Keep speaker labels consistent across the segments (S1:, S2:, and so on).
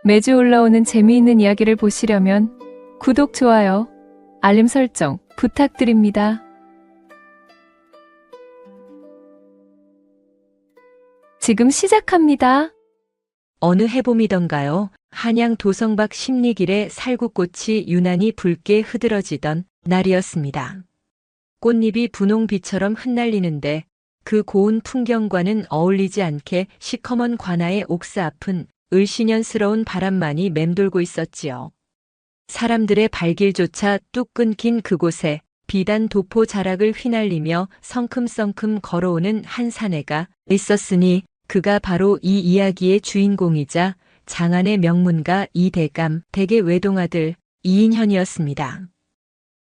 S1: 매주 올라오는 재미있는 이야기를 보시려면 구독, 좋아요, 알림 설정 부탁드립니다. 지금 시작합니다.
S2: 어느 해봄이던가요? 한양 도성박 십리길에 살구꽃이 유난히 붉게 흐드러지던 날이었습니다. 꽃잎이 분홍비처럼 흩날리는데 그 고운 풍경과는 어울리지 않게 시커먼 관아의 옥사 앞은 을씨년스러운 바람만이 맴돌고 있었지요. 사람들의 발길조차 뚝 끊긴 그곳에 비단 도포 자락을 휘날리며 성큼성큼 걸어오는 한 사내가 있었으니 그가 바로 이 이야기의 주인공이자 장안의 명문가 이대감 댁의 외동아들 이인현이었습니다.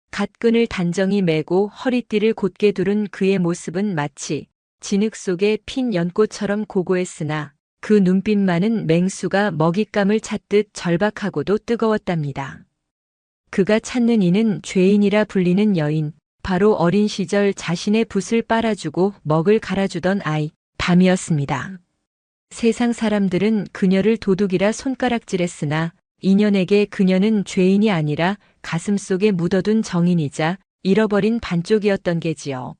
S2: 갓끈을 단정히 메고 허리띠를 곧게 두른 그의 모습은 마치 진흙 속의 핀 연꽃처럼 고고했으나 그 눈빛만은 맹수가 먹잇감을 찾듯 절박하고도 뜨거웠답니다. 그가 찾는 이는 죄인이라 불리는 여인, 바로 어린 시절 자신의 붓을 빨아주고 먹을 갈아주던 아이, 담이었습니다. 세상 사람들은 그녀를 도둑이라 손가락질했으나 인연에게 그녀는 죄인이 아니라 가슴속에 묻어둔 정인이자 잃어버린 반쪽이었던 게지요.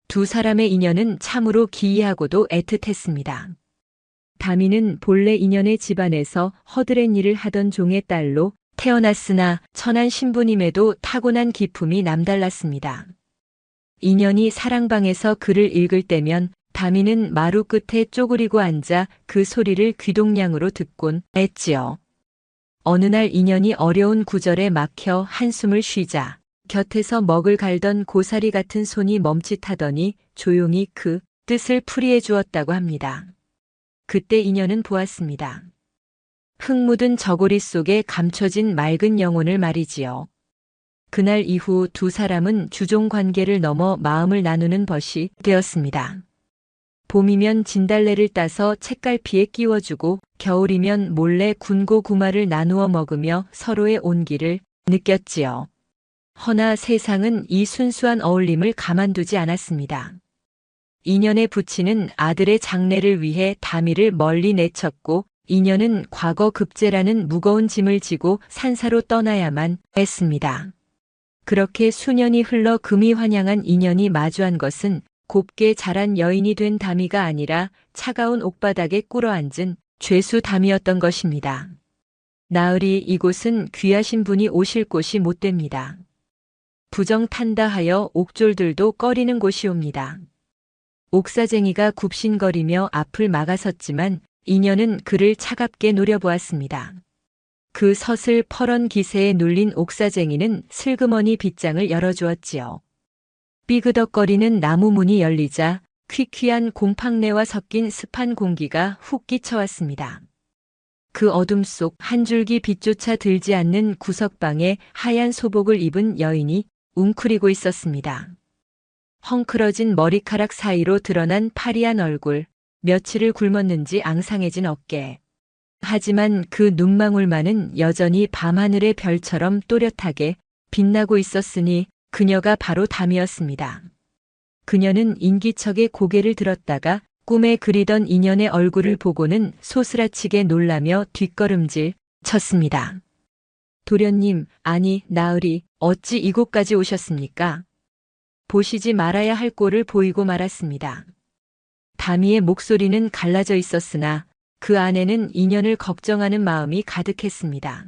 S2: 두 사람의 인연은 참으로 기이하고도 애틋했습니다. 담이는 본래 인연의 집안에서 허드렛 일을 하던 종의 딸로 태어났으나 천한 신부님에도 타고난 기품이 남달랐습니다. 인연이 사랑방에서 글을 읽을 때면 담이는 마루 끝에 쪼그리고 앉아 그 소리를 귀동냥으로 듣곤 했지요. 어느 날 인연이 어려운 구절에 막혀 한숨을 쉬자 곁에서 먹을 갈던 고사리 같은 손이 멈칫하더니 조용히 그 뜻을 풀이해 주었다고 합니다. 그때 인연은 보았습니다. 흙 묻은 저고리 속에 감춰진 맑은 영혼을 말이지요. 그날 이후 두 사람은 주종 관계를 넘어 마음을 나누는 벗이 되었습니다. 봄이면 진달래를 따서 책갈피에 끼워주고 겨울이면 몰래 군고구마를 나누어 먹으며 서로의 온기를 느꼈지요. 허나 세상은 이 순수한 어울림을 가만두지 않았습니다. 인연의 부친은 아들의 장례를 위해 담이를 멀리 내쳤고 인연은 과거 급제라는 무거운 짐을 지고 산사로 떠나야만 했습니다. 그렇게 수년이 흘러 금이 환영한 인연이 마주한 것은 곱게 자란 여인이 된 담이가 아니라 차가운 옥바닥에 꿇어앉은 죄수 담이었던 것입니다. 나으리 이곳은 귀하신 분이 오실 곳이 못됩니다. 부정탄다 하여 옥졸들도 꺼리는 곳이옵니다. 옥사쟁이가 굽신거리며 앞을 막아섰지만 인연은 그를 차갑게 노려보았습니다. 그 서슬 퍼런 기세에 눌린 옥사쟁이는 슬그머니 빗장을 열어주었지요. 삐그덕거리는 나무 문이 열리자 퀴퀴한 곰팡내와 섞인 습한 공기가 훅 끼쳐왔습니다. 그 어둠 속 한 줄기 빛조차 들지 않는 구석방에 하얀 소복을 입은 여인이 웅크리고 있었습니다. 헝클어진 머리카락 사이로 드러난 파리한 얼굴, 며칠을 굶었는지 앙상해진 어깨. 하지만 그 눈망울만은 여전히 밤하늘의 별처럼 또렷하게 빛나고 있었으니 그녀가 바로 담이었습니다. 그녀는 인기척에 고개를 들었다가 꿈에 그리던 인연의 얼굴을 보고는 소스라치게 놀라며 뒷걸음질 쳤습니다. 도련님, 아니 나으리, 어찌 이곳까지 오셨습니까? 보시지 말아야 할 꼴을 보이고 말았습니다. 담이의 목소리는 갈라져 있었으나 그 안에는 인연을 걱정하는 마음이 가득했습니다.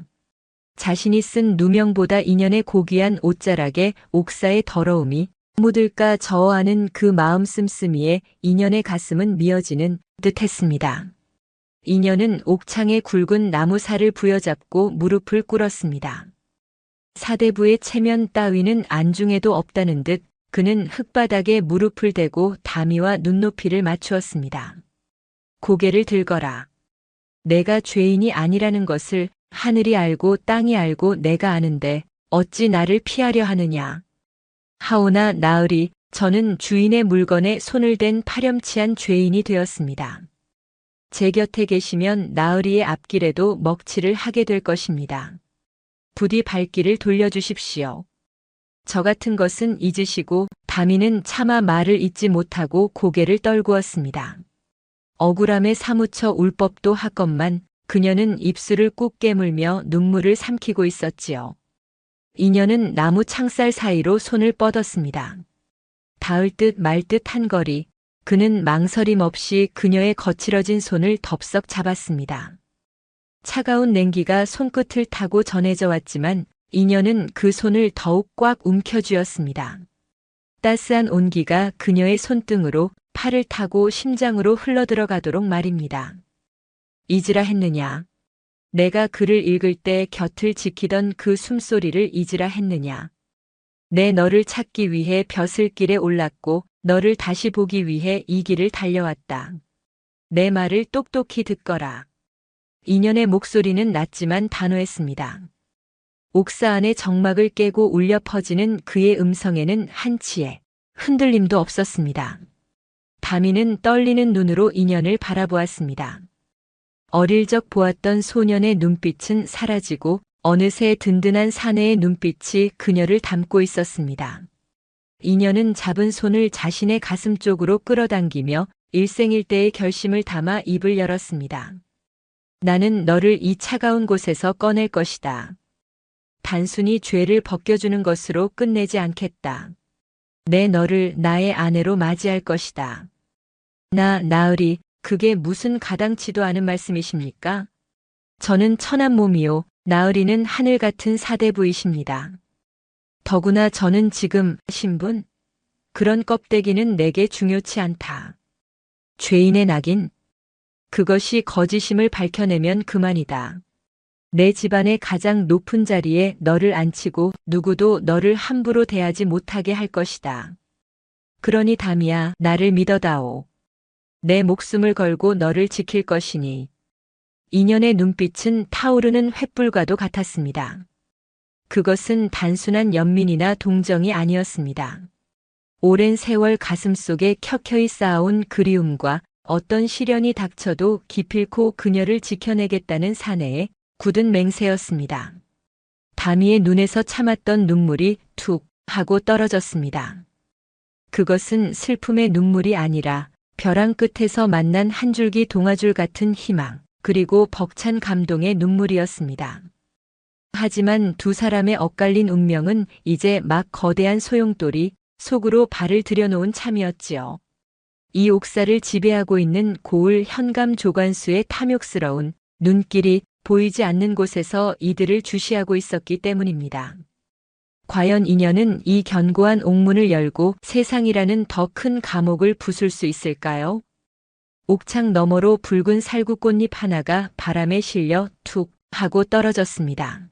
S2: 자신이 쓴 누명보다 인연의 고귀한 옷자락에 옥사의 더러움이 묻을까 저어하는 그 마음 씀씀이에 인연의 가슴은 미어지는 듯했습니다. 인연은 옥창에 굵은 나무살을 부여잡고 무릎을 꿇었습니다. 사대부의 체면 따위는 안중에도 없다는 듯 그는 흙바닥에 무릎을 대고 담이와 눈높이를 맞추었습니다. 고개를 들거라. 내가 죄인이 아니라는 것을 하늘이 알고 땅이 알고 내가 아는데 어찌 나를 피하려 하느냐. 하오나 나으리, 저는 주인의 물건에 손을 댄 파렴치한 죄인이 되었습니다. 제 곁에 계시면 나으리의 앞길에도 먹칠을 하게 될 것입니다. 부디 발길을 돌려주십시오. 저 같은 것은 잊으시고 담이는 차마 말을 잇지 못하고 고개를 떨구었습니다. 억울함에 사무쳐 울 법도 하건만 그녀는 입술을 꾹 깨물며 눈물을 삼키고 있었지요. 이녀는 나무 창살 사이로 손을 뻗었습니다. 닿을 듯 말 듯 한 거리, 그는 망설임 없이 그녀의 거칠어진 손을 덥석 잡았습니다. 차가운 냉기가 손끝을 타고 전해져 왔지만 이녀는 그 손을 더욱 꽉 움켜쥐었습니다. 따스한 온기가 그녀의 손등으로 팔을 타고 심장으로 흘러들어가도록 말입니다. 잊으라 했느냐? 내가 글을 읽을 때 곁을 지키던 그 숨소리를 잊으라 했느냐? 내 너를 찾기 위해 벼슬길에 올랐고 너를 다시 보기 위해 이 길을 달려왔다. 내 말을 똑똑히 듣거라. 이년의 목소리는 낮지만 단호했습니다. 옥사 안의 정막을 깨고 울려 퍼지는 그의 음성에는 한치의 흔들림도 없었습니다. 다미는 떨리는 눈으로 인연을 바라보았습니다. 어릴 적 보았던 소년의 눈빛은 사라지고 어느새 든든한 사내의 눈빛이 그녀를 담고 있었습니다. 인연은 잡은 손을 자신의 가슴 쪽으로 끌어당기며 일생일대의 결심을 담아 입을 열었습니다. 나는 너를 이 차가운 곳에서 꺼낼 것이다. 단순히 죄를 벗겨주는 것으로 끝내지 않겠다. 내 너를 나의 아내로 맞이할 것이다. 나으리, 그게 무슨 가당치도 않은 말씀이십니까? 저는 천한 몸이요, 나으리는 하늘 같은 사대부이십니다. 더구나 저는 지금 신분? 그런 껍데기는 내게 중요치 않다. 죄인의 낙인? 그것이 거짓임을 밝혀내면 그만이다. 내 집안의 가장 높은 자리에 너를 앉히고 누구도 너를 함부로 대하지 못하게 할 것이다. 그러니 다미야, 나를 믿어다오. 내 목숨을 걸고 너를 지킬 것이니. 인연의 눈빛은 타오르는 횃불과도 같았습니다. 그것은 단순한 연민이나 동정이 아니었습니다. 오랜 세월 가슴속에 켜켜이 쌓아온 그리움과 어떤 시련이 닥쳐도 기필코 그녀를 지켜내겠다는 사내의 굳은 맹세였습니다. 다미의 눈에서 참았던 눈물이 툭 하고 떨어졌습니다. 그것은 슬픔의 눈물이 아니라 벼랑 끝에서 만난 한 줄기 동아줄 같은 희망, 그리고 벅찬 감동의 눈물이었습니다. 하지만 두 사람의 엇갈린 운명은 이제 막 거대한 소용돌이 속으로 발을 들여놓은 참이었지요. 이 옥사를 지배하고 있는 고을 현감 조관수의 탐욕스러운 눈길이 보이지 않는 곳에서 이들을 주시하고 있었기 때문입니다. 과연 인연은 이 견고한 옥문을 열고 세상이라는 더 큰 감옥을 부술 수 있을까요? 옥창 너머로 붉은 살구꽃잎 하나가 바람에 실려 툭 하고 떨어졌습니다.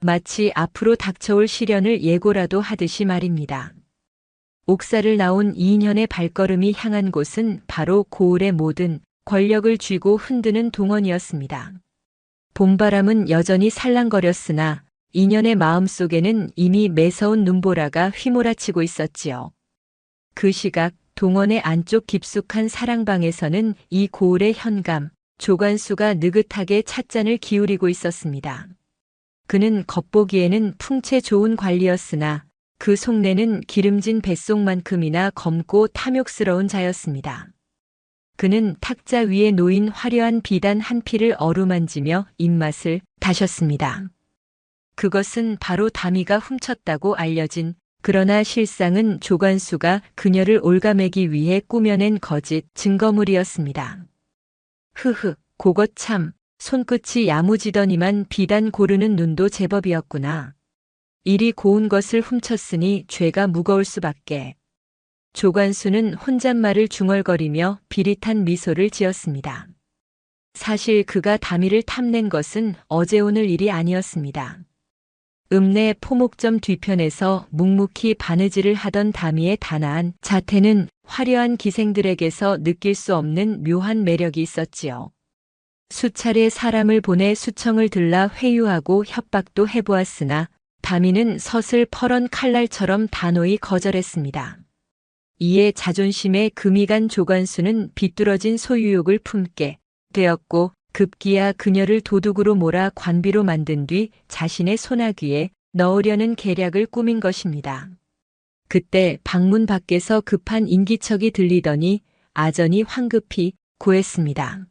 S2: 마치 앞으로 닥쳐올 시련을 예고라도 하듯이 말입니다. 옥사를 나온 이인현의 발걸음이 향한 곳은 바로 고을의 모든 권력을 쥐고 흔드는 동원이었습니다. 봄바람은 여전히 살랑거렸으나 인현의 마음속에는 이미 매서운 눈보라가 휘몰아치고 있었지요. 그 시각 동원의 안쪽 깊숙한 사랑방에서는 이 고을의 현감, 조관수가 느긋하게 찻잔을 기울이고 있었습니다. 그는 겉보기에는 풍채 좋은 관리였으나 그 속내는 기름진 뱃속만큼이나 검고 탐욕스러운 자였습니다. 그는 탁자 위에 놓인 화려한 비단 한 피를 어루만지며 입맛을 다셨습니다. 그것은 바로 다미가 훔쳤다고 알려진, 그러나 실상은 조관수가 그녀를 올가매기 위해 꾸며낸 거짓 증거물이었습니다. 흐흐, 그것 참, 손끝이 야무지더니만 비단 고르는 눈도 제법이었구나. 이리 고운 것을 훔쳤으니 죄가 무거울 수밖에. 조관수는 혼잣말을 중얼거리며 비릿한 미소를 지었습니다. 사실 그가 다미를 탐낸 것은 어제 오늘 일이 아니었습니다. 읍내 포목점 뒤편에서 묵묵히 바느질을 하던 다미의 단아한 자태는 화려한 기생들에게서 느낄 수 없는 묘한 매력이 있었지요. 수차례 사람을 보내 수청을 들라 회유하고 협박도 해보았으나 다미는 서슬 퍼런 칼날처럼 단호히 거절했습니다. 이에 자존심에 금이 간 조관수는 비뚤어진 소유욕을 품게 되었고 급기야 그녀를 도둑으로 몰아 관비로 만든 뒤 자신의 소나귀에 넣으려는 계략을 꾸민 것입니다. 그때 방문 밖에서 급한 인기척이 들리더니 아전이 황급히 고했습니다.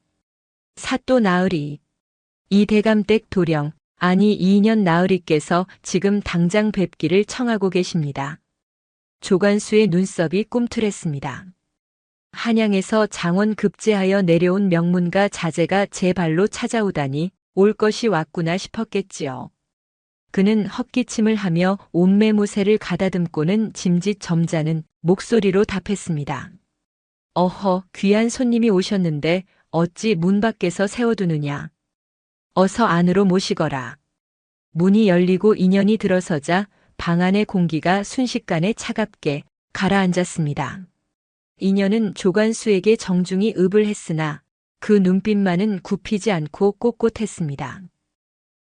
S2: 사또 나으리, 이 대감댁 도령, 아니 이인연 나으리께서 지금 당장 뵙기를 청하고 계십니다. 조관수의 눈썹이 꿈틀했습니다. 한양에서 장원 급제하여 내려온 명문가 자제가 제 발로 찾아오다니 올 것이 왔구나 싶었겠지요. 그는 헛기침을 하며 옷매무새를 가다듬고는 짐짓 점잖은 목소리로 답했습니다. 어허, 귀한 손님이 오셨는데 어찌 문 밖에서 세워두느냐. 어서 안으로 모시거라. 문이 열리고 인연이 들어서자 방 안의 공기가 순식간에 차갑게 가라앉았습니다. 인연은 조관수에게 정중히 읍을 했으나 그 눈빛만은 굽히지 않고 꼿꼿했습니다.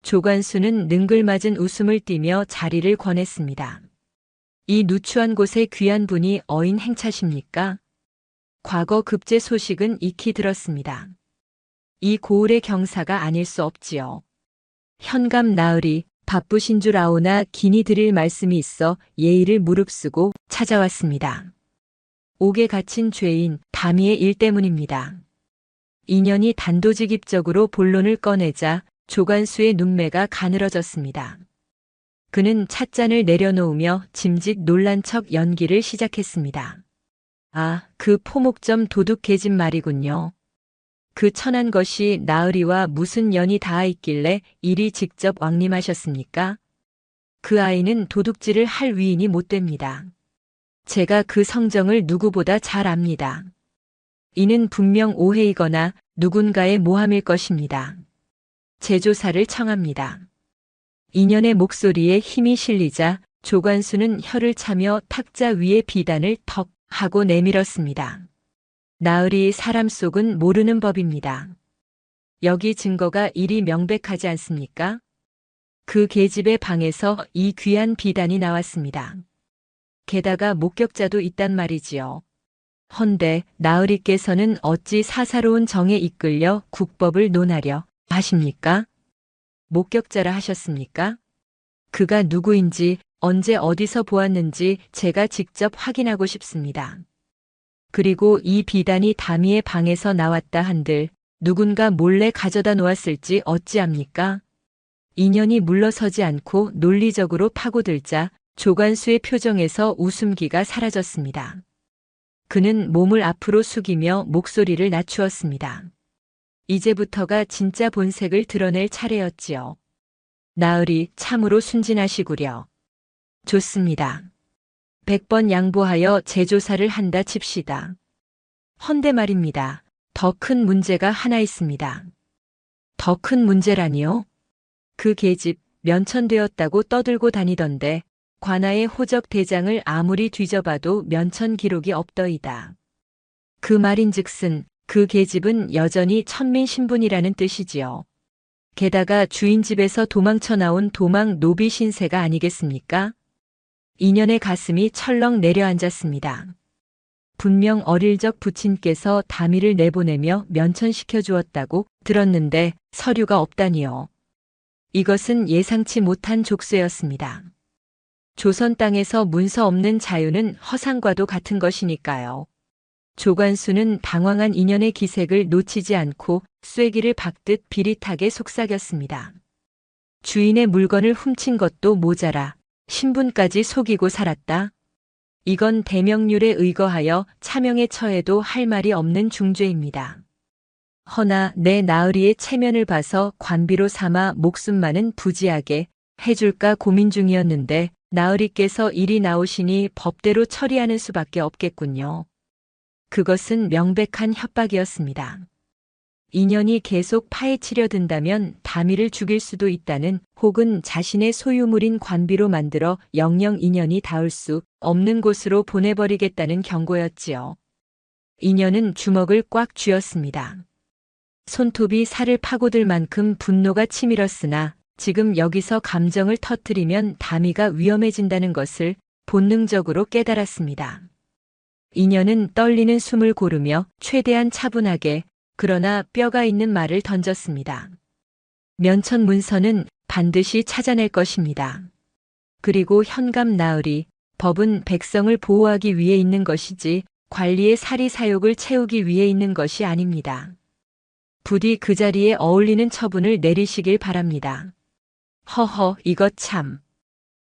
S2: 조관수는 능글맞은 웃음을 띠며 자리를 권했습니다. 이 누추한 곳에 귀한 분이 어인 행차십니까? 과거 급제 소식은 익히 들었습니다. 이 고을의 경사가 아닐 수 없지요. 현감 나으리 바쁘신 줄 아오나 긴히 드릴 말씀이 있어 예의를 무릅쓰고 찾아왔습니다. 옥에 갇힌 죄인 다미의 일 때문입니다. 인연이 단도직입적으로 본론을 꺼내자 조관수의 눈매가 가늘어졌습니다. 그는 찻잔을 내려놓으며 짐짓 놀란 척 연기를 시작했습니다. 아, 그 포목점 도둑 계집 말이군요. 그 천한 것이 나으리와 무슨 연이 닿아 있길래 이리 직접 왕림하셨습니까? 그 아이는 도둑질을 할 위인이 못 됩니다. 제가 그 성정을 누구보다 잘 압니다. 이는 분명 오해이거나 누군가의 모함일 것입니다. 재조사를 청합니다. 인연의 목소리에 힘이 실리자 조관수는 혀를 차며 탁자 위에 비단을 턱 하고 내밀었습니다. 나으리 사람 속은 모르는 법입니다. 여기 증거가 이리 명백하지 않습니까? 그 계집의 방에서 이 귀한 비단이 나왔습니다. 게다가 목격자도 있단 말이지요. 헌데 나으리께서는 어찌 사사로운 정에 이끌려 국법을 논하려 하십니까? 목격자라 하셨습니까? 그가 누구인지 언제 어디서 보았는지 제가 직접 확인하고 싶습니다. 그리고 이 비단이 다미의 방에서 나왔다 한들 누군가 몰래 가져다 놓았을지 어찌합니까? 인연이 물러서지 않고 논리적으로 파고들자 조관수의 표정에서 웃음기가 사라졌습니다. 그는 몸을 앞으로 숙이며 목소리를 낮추었습니다. 이제부터가 진짜 본색을 드러낼 차례였지요. 나으리 참으로 순진하시구려. 좋습니다. 100번 양보하여 재조사를 한다 칩시다. 헌데 말입니다. 더 큰 문제가 하나 있습니다. 더 큰 문제라니요? 그 계집 면천되었다고 떠들고 다니던데 관아의 호적 대장을 아무리 뒤져봐도 면천 기록이 없더이다. 그 말인즉슨 그 계집은 여전히 천민 신분이라는 뜻이지요. 게다가 주인 집에서 도망쳐 나온 도망 노비 신세가 아니겠습니까? 인연의 가슴이 철렁 내려앉았습니다. 분명 어릴 적 부친께서 다미를 내보내며 면천시켜 주었다고 들었는데 서류가 없다니요. 이것은 예상치 못한 족쇄였습니다. 조선 땅에서 문서 없는 자유는 허상과도 같은 것이니까요. 조관수는 당황한 인연의 기색을 놓치지 않고 쐐기를 박듯 비릿하게 속삭였습니다. 주인의 물건을 훔친 것도 모자라 신분까지 속이고 살았다. 이건 대명률에 의거하여 차명에 처해도 할 말이 없는 중죄입니다. 허나 내 나으리의 체면을 봐서 관비로 삼아 목숨만은 부지하게 해줄까 고민 중이었는데 나으리께서 이리 나오시니 법대로 처리하는 수밖에 없겠군요. 그것은 명백한 협박이었습니다. 인연이 계속 파헤치려 든다면 다미를 죽일 수도 있다는 혹은 자신의 소유물인 관비로 만들어 영영 인연이 닿을 수 없는 곳으로 보내버리겠다는 경고였지요. 인연은 주먹을 꽉 쥐었습니다. 손톱이 살을 파고들 만큼 분노가 치밀었으나 지금 여기서 감정을 터뜨리면 다미가 위험해진다는 것을 본능적으로 깨달았습니다. 인연은 떨리는 숨을 고르며 최대한 차분하게 그러나 뼈가 있는 말을 던졌습니다. 면천 문서는 반드시 찾아낼 것입니다. 그리고 현감 나으리, 법은 백성을 보호하기 위해 있는 것이지 관리의 사리 사욕을 채우기 위해 있는 것이 아닙니다. 부디 그 자리에 어울리는 처분을 내리시길 바랍니다. 허허, 이것 참.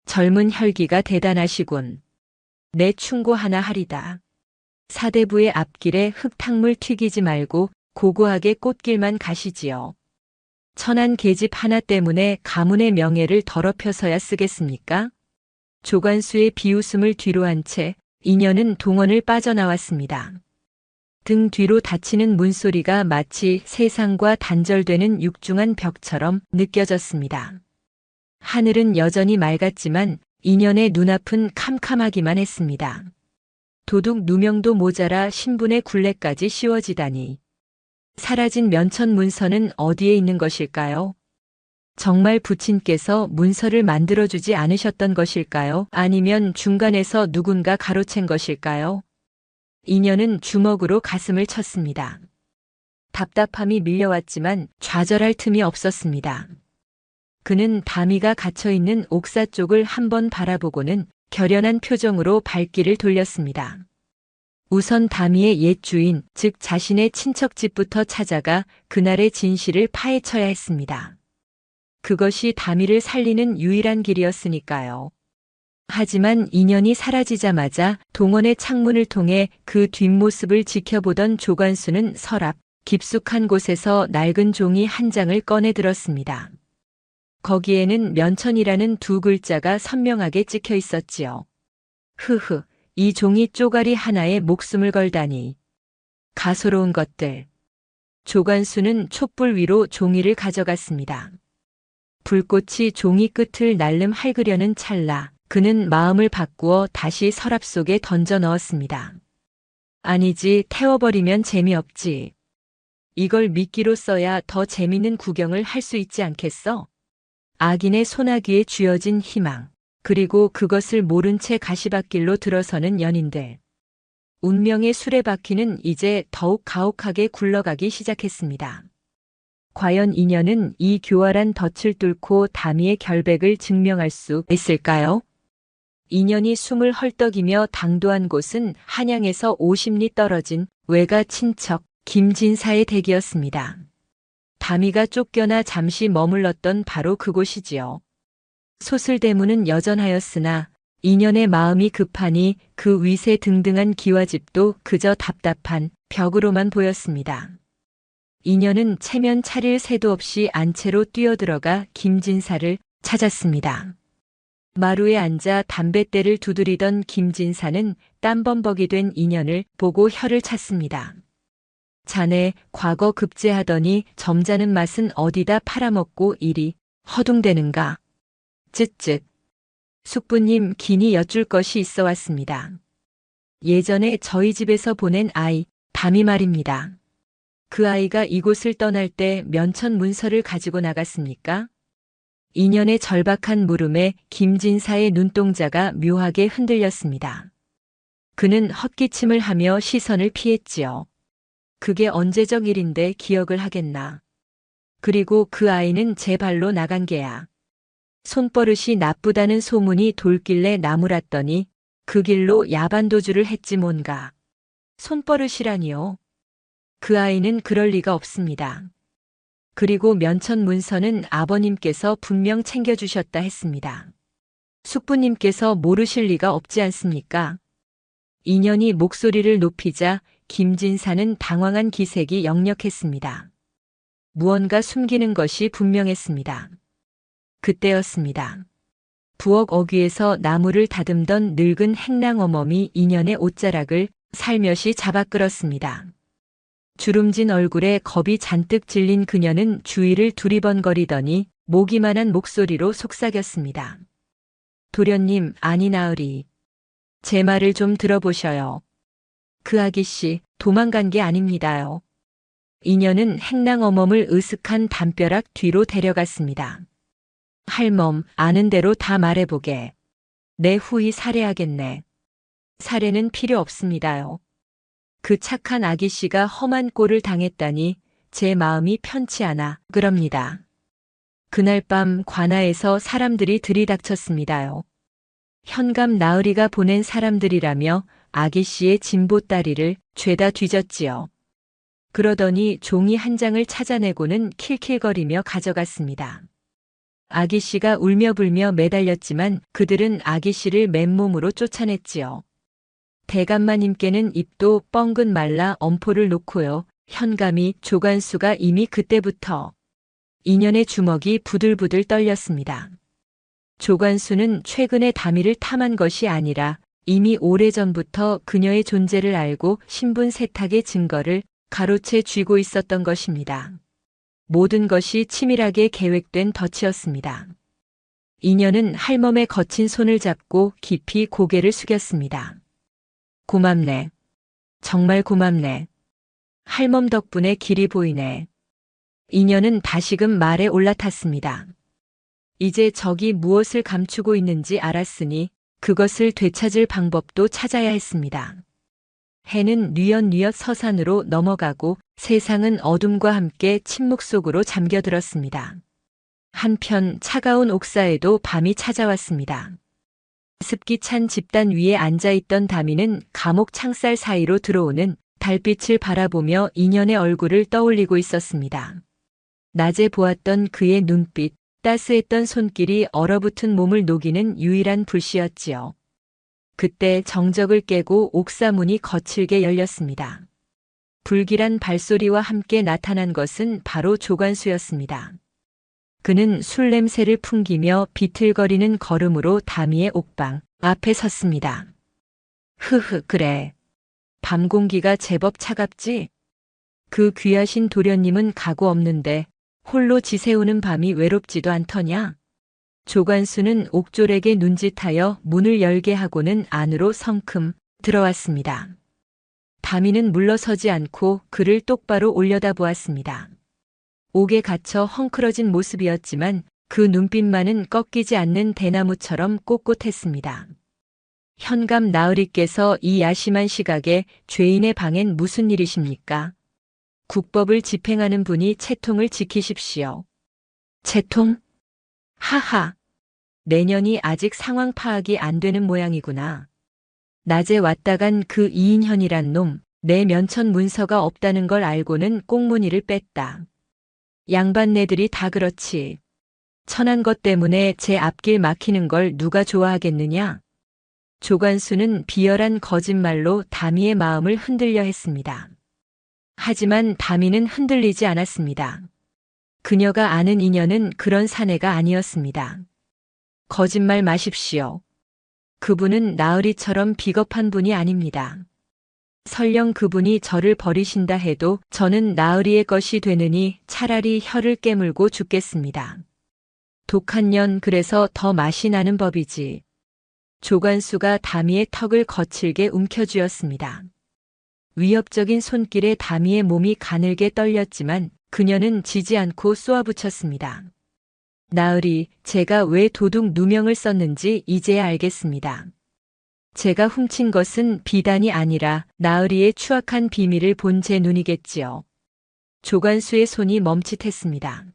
S2: 젊은 혈기가 대단하시군. 내 충고 하나 하리다. 사대부의 앞길에 흙탕물 튀기지 말고 고고하게 꽃길만 가시지요. 천한 계집 하나 때문에 가문의 명예를 더럽혀서야 쓰겠습니까? 조관수의 비웃음을 뒤로 한 채 인연은 동원을 빠져나왔습니다. 등 뒤로 닫히는 문소리가 마치 세상과 단절되는 육중한 벽처럼 느껴졌습니다. 하늘은 여전히 맑았지만 인연의 눈앞은 캄캄하기만 했습니다. 도둑 누명도 모자라 신분의 굴레까지 씌워지다니. 사라진 면천 문서는 어디에 있는 것일까요? 정말 부친께서 문서를 만들어주지 않으셨던 것일까요? 아니면 중간에서 누군가 가로챈 것일까요? 인연은 주먹으로 가슴을 쳤습니다. 답답함이 밀려왔지만 좌절할 틈이 없었습니다. 그는 다미가 갇혀있는 옥사 쪽을 한번 바라보고는 결연한 표정으로 발길을 돌렸습니다. 우선 다미의 옛 주인, 즉 자신의 친척집부터 찾아가 그날의 진실을 파헤쳐야 했습니다. 그것이 다미를 살리는 유일한 길이었으니까요. 하지만 인연이 사라지자마자 동원의 창문을 통해 그 뒷모습을 지켜보던 조관수는 서랍 깊숙한 곳에서 낡은 종이 한 장을 꺼내 들었습니다. 거기에는 면천이라는 두 글자가 선명하게 찍혀 있었지요. 흐흐, 이 종이 쪼가리 하나에 목숨을 걸다니. 가소로운 것들. 조관수는 촛불 위로 종이를 가져갔습니다. 불꽃이 종이 끝을 날름 할그려는 찰나 그는 마음을 바꾸어 다시 서랍 속에 던져 넣었습니다. 아니지, 태워버리면 재미없지. 이걸 미끼로 써야 더 재밌는 구경을 할 수 있지 않겠어? 악인의 소나기에 쥐어진 희망, 그리고 그것을 모른 채 가시밭길로 들어서는 연인들. 운명의 수레바퀴는 이제 더욱 가혹하게 굴러가기 시작했습니다. 과연 인연은 이 교활한 덫을 뚫고 다미의 결백을 증명할 수 있을까요? 인연이 숨을 헐떡이며 당도한 곳은 한양에서 50리 떨어진 외가 친척 김진사의 댁이었습니다. 다미가 쫓겨나 잠시 머물렀던 바로 그곳이지요. 소슬대문은 여전하였으나 인연의 마음이 급하니 그 위세 등등한 기와집도 그저 답답한 벽으로만 보였습니다. 인연은 체면 차릴 새도 없이 안채로 뛰어들어가 김진사를 찾았습니다. 마루에 앉아 담뱃대를 두드리던 김진사는 땀범벅이 된 인연을 보고 혀를 찼습니다. 자네 과거 급제하더니 점잖은 맛은 어디다 팔아먹고 이리 허둥대는가? 쯧쯧. 숙부님, 긴히 여쭐 것이 있어 왔습니다. 예전에 저희 집에서 보낸 아이, 담이 말입니다. 그 아이가 이곳을 떠날 때 면천 문서를 가지고 나갔습니까? 인연의 절박한 물음에 김진사의 눈동자가 묘하게 흔들렸습니다. 그는 헛기침을 하며 시선을 피했지요. 그게 언제적 일인데 기억을 하겠나. 그리고 그 아이는 제 발로 나간 게야. 손버릇이 나쁘다는 소문이 돌길래 나무랐더니 그 길로 야반도주를 했지 뭔가. 손버릇이라니요. 그 아이는 그럴 리가 없습니다. 그리고 면천 문서는 아버님께서 분명 챙겨주셨다 했습니다. 숙부님께서 모르실 리가 없지 않습니까? 인연이 목소리를 높이자 김진사는 당황한 기색이 역력했습니다. 무언가 숨기는 것이 분명했습니다. 그때였습니다. 부엌 어귀에서 나무를 다듬던 늙은 행랑어멈이 인연의 옷자락을 살며시 잡아 끌었습니다. 주름진 얼굴에 겁이 잔뜩 질린 그녀는 주위를 두리번거리더니 모기만한 목소리로 속삭였습니다. 도련님, 아니 나으리. 제 말을 좀 들어보셔요. 그 아기씨 도망간 게 아닙니다요. 인연은 행랑어멈을 으슥한 담벼락 뒤로 데려갔습니다. 할멈, 아는 대로 다 말해보게. 내 후이 살해하겠네. 살해는 필요 없습니다요. 그 착한 아기씨가 험한 꼴을 당했다니 제 마음이 편치 않아 그럽니다. 그날 밤 관아에서 사람들이 들이닥쳤습니다요. 현감 나으리가 보낸 사람들이라며 아기씨의 진보다리를 죄다 뒤졌지요. 그러더니 종이 한 장을 찾아내고는 킬킬거리며 가져갔습니다. 아기 씨가 울며 불며 매달렸지만 그들은 아기 씨를 맨몸으로 쫓아냈지요. 대감마님께는 입도 뻥긋 말라 엄포를 놓고요. 현감이 조간수가 이미 그때부터 인연의 주먹이 부들부들 떨렸습니다. 조간수는 최근에 다미를 탐한 것이 아니라 이미 오래전부터 그녀의 존재를 알고 신분 세탁의 증거를 가로채 쥐고 있었던 것입니다. 모든 것이 치밀하게 계획된 덫이었습니다. 인연은 할멈의 거친 손을 잡고 깊이 고개를 숙였습니다. 고맙네. 정말 고맙네. 할멈 덕분에 길이 보이네. 인연은 다시금 말에 올라탔습니다. 이제 적이 무엇을 감추고 있는지 알았으니 그것을 되찾을 방법도 찾아야 했습니다. 해는 뉘엿뉘엿 서산으로 넘어가고 세상은 어둠과 함께 침묵 속으로 잠겨들었습니다. 한편 차가운 옥사에도 밤이 찾아왔습니다. 습기 찬 집단 위에 앉아있던 다미는 감옥 창살 사이로 들어오는 달빛을 바라보며 인연의 얼굴을 떠올리고 있었습니다. 낮에 보았던 그의 눈빛, 따스했던 손길이 얼어붙은 몸을 녹이는 유일한 불씨였지요. 그때 정적을 깨고 옥사문이 거칠게 열렸습니다. 불길한 발소리와 함께 나타난 것은 바로 조관수였습니다. 그는 술 냄새를 풍기며 비틀거리는 걸음으로 다미의 옥방 앞에 섰습니다. 흐흐, 그래. 밤 공기가 제법 차갑지? 그 귀하신 도련님은 가고 없는데 홀로 지새우는 밤이 외롭지도 않더냐? 조관수는 옥졸에게 눈짓하여 문을 열게 하고는 안으로 성큼 들어왔습니다. 다미는 물러서지 않고 그를 똑바로 올려다보았습니다. 옥에 갇혀 헝클어진 모습이었지만 그 눈빛만은 꺾이지 않는 대나무처럼 꼿꼿했습니다. 현감 나으리께서 이 야심한 시각에 죄인의 방엔 무슨 일이십니까? 국법을 집행하는 분이 채통을 지키십시오. 채통? 하하. 내년이 아직 상황 파악이 안 되는 모양이구나. 낮에 왔다 간 그 이인현이란 놈, 내 면천 문서가 없다는 걸 알고는 꽁무니를 뺐다. 양반네들이 다 그렇지. 천한 것 때문에 제 앞길 막히는 걸 누가 좋아하겠느냐? 조관수는 비열한 거짓말로 다미의 마음을 흔들려 했습니다. 하지만 다미는 흔들리지 않았습니다. 그녀가 아는 인연은 그런 사내가 아니었습니다. 거짓말 마십시오. 그분은 나으리처럼 비겁한 분이 아닙니다. 설령 그분이 저를 버리신다 해도 저는 나으리의 것이 되느니 차라리 혀를 깨물고 죽겠습니다. 독한 년 그래서 더 맛이 나는 법이지. 조관수가 다미의 턱을 거칠게 움켜쥐었습니다. 위협적인 손길에 다미의 몸이 가늘게 떨렸지만 그녀는 지지 않고 쏘아붙였습니다. 나으리, 제가 왜 도둑 누명을 썼는지 이제야 알겠습니다. 제가 훔친 것은 비단이 아니라 나으리의 추악한 비밀을 본 제 눈이겠지요. 조관수의 손이 멈칫했습니다.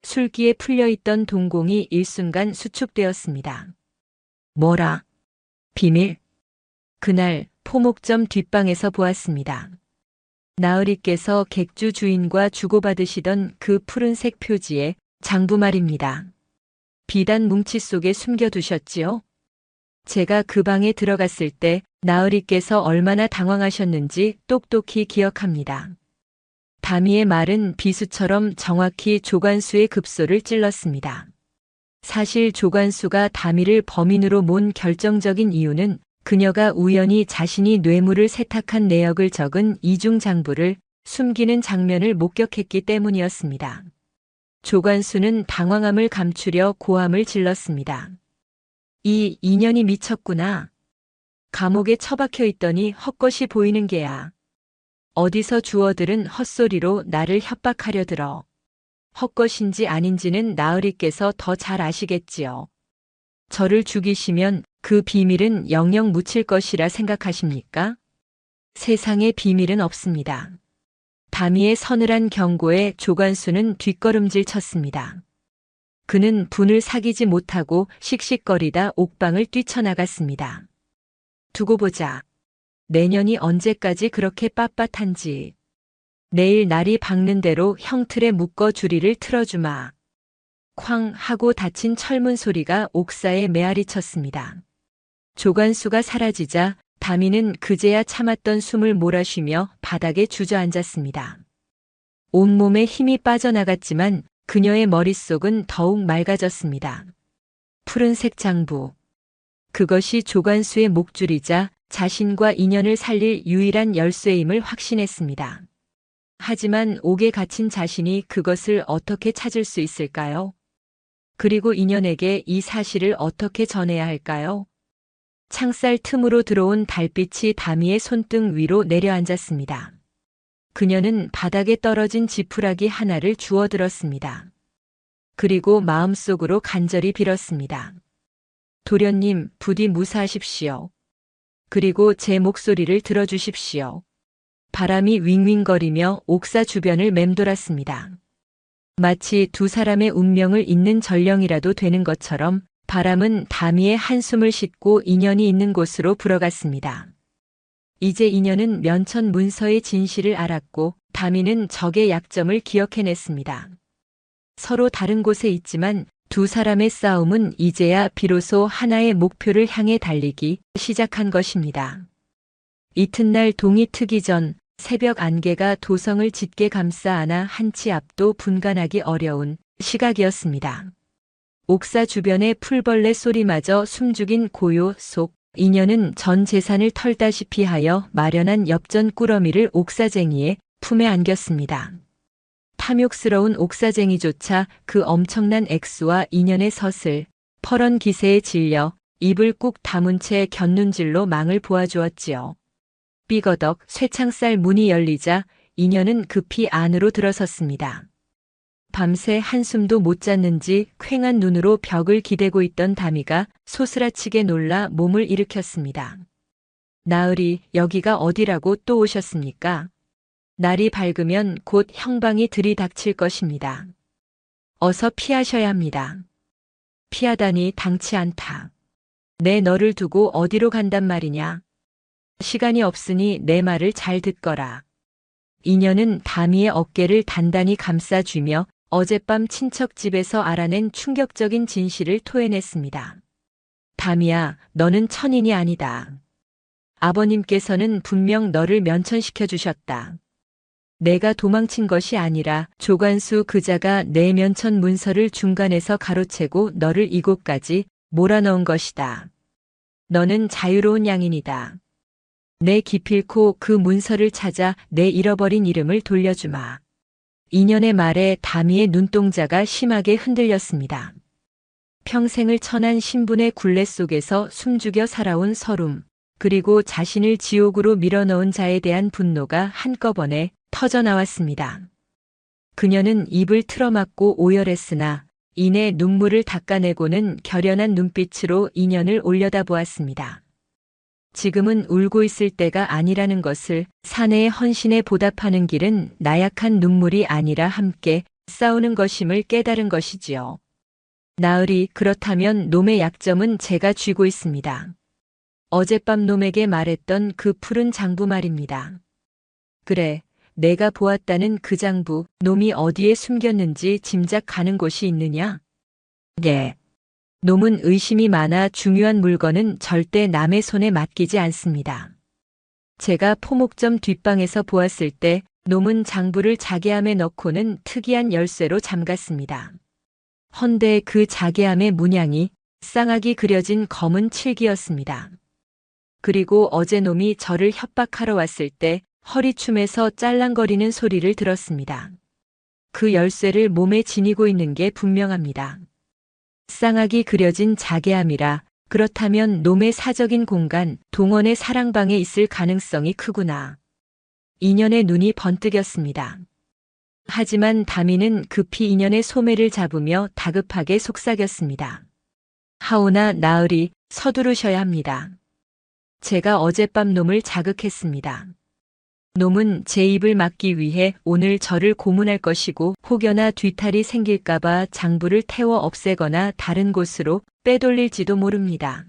S2: 술기에 풀려있던 동공이 일순간 수축되었습니다. 뭐라? 비밀? 그날 포목점 뒷방에서 보았습니다. 나으리께서 객주 주인과 주고받으시던 그 푸른색 표지에 장부 말입니다. 비단 뭉치 속에 숨겨두셨지요? 제가 그 방에 들어갔을 때 나으리께서 얼마나 당황하셨는지 똑똑히 기억합니다. 다미의 말은 비수처럼 정확히 조관수의 급소를 찔렀습니다. 사실 조관수가 다미를 범인으로 몬 결정적인 이유는 그녀가 우연히 자신이 뇌물을 세탁한 내역을 적은 이중 장부를 숨기는 장면을 목격했기 때문이었습니다. 조관수는 당황함을 감추려 고함을 질렀습니다. 이 인연이 미쳤구나. 감옥에 처박혀 있더니 헛것이 보이는 게야. 어디서 주어들은 헛소리로 나를 협박하려 들어. 헛것인지 아닌지는 나으리께서 더 잘 아시겠지요. 저를 죽이시면 그 비밀은 영영 묻힐 것이라 생각하십니까? 세상에 비밀은 없습니다. 다미의 서늘한 경고에 조관수는 뒷걸음질 쳤습니다. 그는 분을 사귀지 못하고 씩씩거리다 옥방을 뛰쳐나갔습니다. 두고 보자. 내년이 언제까지 그렇게 빳빳한지. 내일 날이 밝는 대로 형틀에 묶어 주리를 틀어주마. 쾅 하고 닫힌 철문 소리가 옥사에 메아리 쳤습니다. 조관수가 사라지자 다미는 그제야 참았던 숨을 몰아쉬며 바닥에 주저앉았습니다. 온몸에 힘이 빠져나갔지만 그녀의 머릿속은 더욱 맑아졌습니다. 푸른색 장부. 그것이 조관수의 목줄이자 자신과 인연을 살릴 유일한 열쇠임을 확신했습니다. 하지만 옥에 갇힌 자신이 그것을 어떻게 찾을 수 있을까요? 그리고 인연에게 이 사실을 어떻게 전해야 할까요? 창살 틈으로 들어온 달빛이 다미의 손등 위로 내려앉았습니다. 그녀는 바닥에 떨어진 지푸라기 하나를 주워들었습니다. 그리고 마음속으로 간절히 빌었습니다. 도련님, 부디 무사하십시오. 그리고 제 목소리를 들어주십시오. 바람이 윙윙거리며 옥사 주변을 맴돌았습니다. 마치 두 사람의 운명을 잇는 전령이라도 되는 것처럼 바람은 다미의 한숨을 싣고 인연이 있는 곳으로 불어갔습니다. 이제 인연은 면천 문서의 진실을 알았고 다미는 적의 약점을 기억해냈습니다. 서로 다른 곳에 있지만 두 사람의 싸움은 이제야 비로소 하나의 목표를 향해 달리기 시작한 것입니다. 이튿날 동이 트기 전 새벽 안개가 도성을 짙게 감싸 안아 한치 앞도 분간하기 어려운 시각이었습니다. 옥사 주변의 풀벌레 소리마저 숨죽인 고요 속 인연은 전 재산을 털다시피 하여 마련한 엽전 꾸러미를 옥사쟁이의 품에 안겼습니다. 탐욕스러운 옥사쟁이조차 그 엄청난 액수와 인연의 서슬, 퍼런 기세에 질려 입을 꾹 다문 채 곁눈질로 망을 보아주었지요. 삐거덕 쇠창살 문이 열리자 인연은 급히 안으로 들어섰습니다. 밤새 한숨도 못 잤는지 퀭한 눈으로 벽을 기대고 있던 다미가 소스라치게 놀라 몸을 일으켰습니다. 나으리, 여기가 어디라고 또 오셨습니까? 날이 밝으면 곧 형방이 들이닥칠 것입니다. 어서 피하셔야 합니다. 피하다니 당치 않다. 내 너를 두고 어디로 간단 말이냐? 시간이 없으니 내 말을 잘 듣거라. 인연은 다미의 어깨를 단단히 감싸쥐며 어젯밤 친척 집에서 알아낸 충격적인 진실을 토해냈습니다. 다미야, 너는 천인이 아니다. 아버님께서는 분명 너를 면천시켜 주셨다. 내가 도망친 것이 아니라 조관수 그자가 내 면천 문서를 중간에서 가로채고 너를 이곳까지 몰아넣은 것이다. 너는 자유로운 양인이다. 내 기필코 그 문서를 찾아 내 잃어버린 이름을 돌려주마. 인연의 말에 다미의 눈동자가 심하게 흔들렸습니다. 평생을 천한 신분의 굴레 속에서 숨죽여 살아온 서름, 그리고 자신을 지옥으로 밀어넣은 자에 대한 분노가 한꺼번에 터져나왔습니다. 그녀는 입을 틀어막고 오열했으나 이내 눈물을 닦아내고는 결연한 눈빛으로 인연을 올려다보았습니다. 지금은 울고 있을 때가 아니라는 것을, 사내의 헌신에 보답하는 길은 나약한 눈물이 아니라 함께 싸우는 것임을 깨달은 것이지요. 나으리, 그렇다면 놈의 약점은 제가 쥐고 있습니다. 어젯밤 놈에게 말했던 그 푸른 장부 말입니다. 그래, 내가 보았다는 그 장부, 놈이 어디에 숨겼는지 짐작 가는 곳이 있느냐? 예. 놈은 의심이 많아 중요한 물건은 절대 남의 손에 맡기지 않습니다. 제가 포목점 뒷방에서 보았을 때 놈은 장부를 자개함에 넣고는 특이한 열쇠로 잠갔습니다. 헌데 그 자개함의 문양이 쌍악이 그려진 검은 칠기였습니다. 그리고 어제 놈이 저를 협박하러 왔을 때 허리춤에서 짤랑거리는 소리를 들었습니다. 그 열쇠를 몸에 지니고 있는 게 분명합니다. 쌍악이 그려진 자개함이라 그렇다면 놈의 사적인 공간, 동원의 사랑방에 있을 가능성이 크구나. 인연의 눈이 번뜩였습니다. 하지만 다미는 급히 인연의 소매를 잡으며 다급하게 속삭였습니다. 하오나 나으리, 서두르셔야 합니다. 제가 어젯밤 놈을 자극했습니다. 놈은 제 입을 막기 위해 오늘 저를 고문할 것이고 혹여나 뒤탈이 생길까봐 장부를 태워 없애거나 다른 곳으로 빼돌릴지도 모릅니다.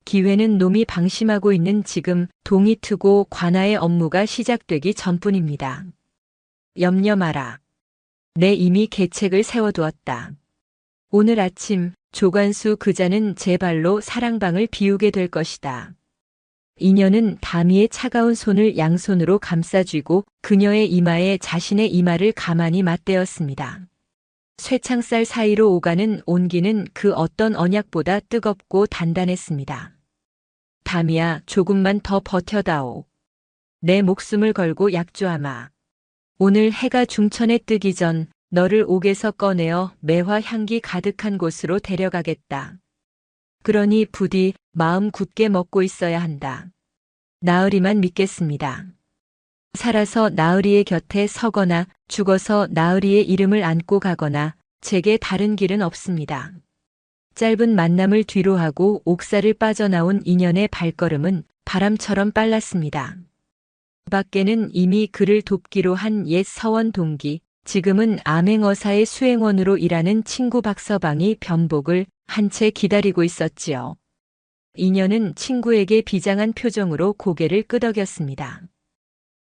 S2: 기회는 놈이 방심하고 있는 지금 동이 트고 관아의 업무가 시작되기 전뿐입니다. 염려 마라. 내 이미 계책을 세워두었다. 오늘 아침 조관수 그자는 제 발로 사랑방을 비우게 될 것이다. 이녀는 다미의 차가운 손을 양손으로 감싸쥐고 그녀의 이마에 자신의 이마를 가만히 맞대었습니다. 쇠창살 사이로 오가는 온기는 그 어떤 언약보다 뜨겁고 단단했습니다. 다미야, 조금만 더 버텨다오. 내 목숨을 걸고 약조하마. 오늘 해가 중천에 뜨기 전 너를 옥에서 꺼내어 매화 향기 가득한 곳으로 데려가겠다. 그러니 부디 마음 굳게 먹고 있어야 한다. 나으리만 믿겠습니다. 살아서 나으리의 곁에 서거나 죽어서 나으리의 이름을 안고 가거나 제게 다른 길은 없습니다. 짧은 만남을 뒤로하고 옥사를 빠져나온 인연의 발걸음은 바람처럼 빨랐습니다. 밖에는 이미 그를 돕기로 한 옛 서원 동기, 지금은 암행어사의 수행원으로 일하는 친구 박서방이 변복을 한 채 기다리고 있었지요. 인연은 친구에게 비장한 표정으로 고개를 끄덕였습니다.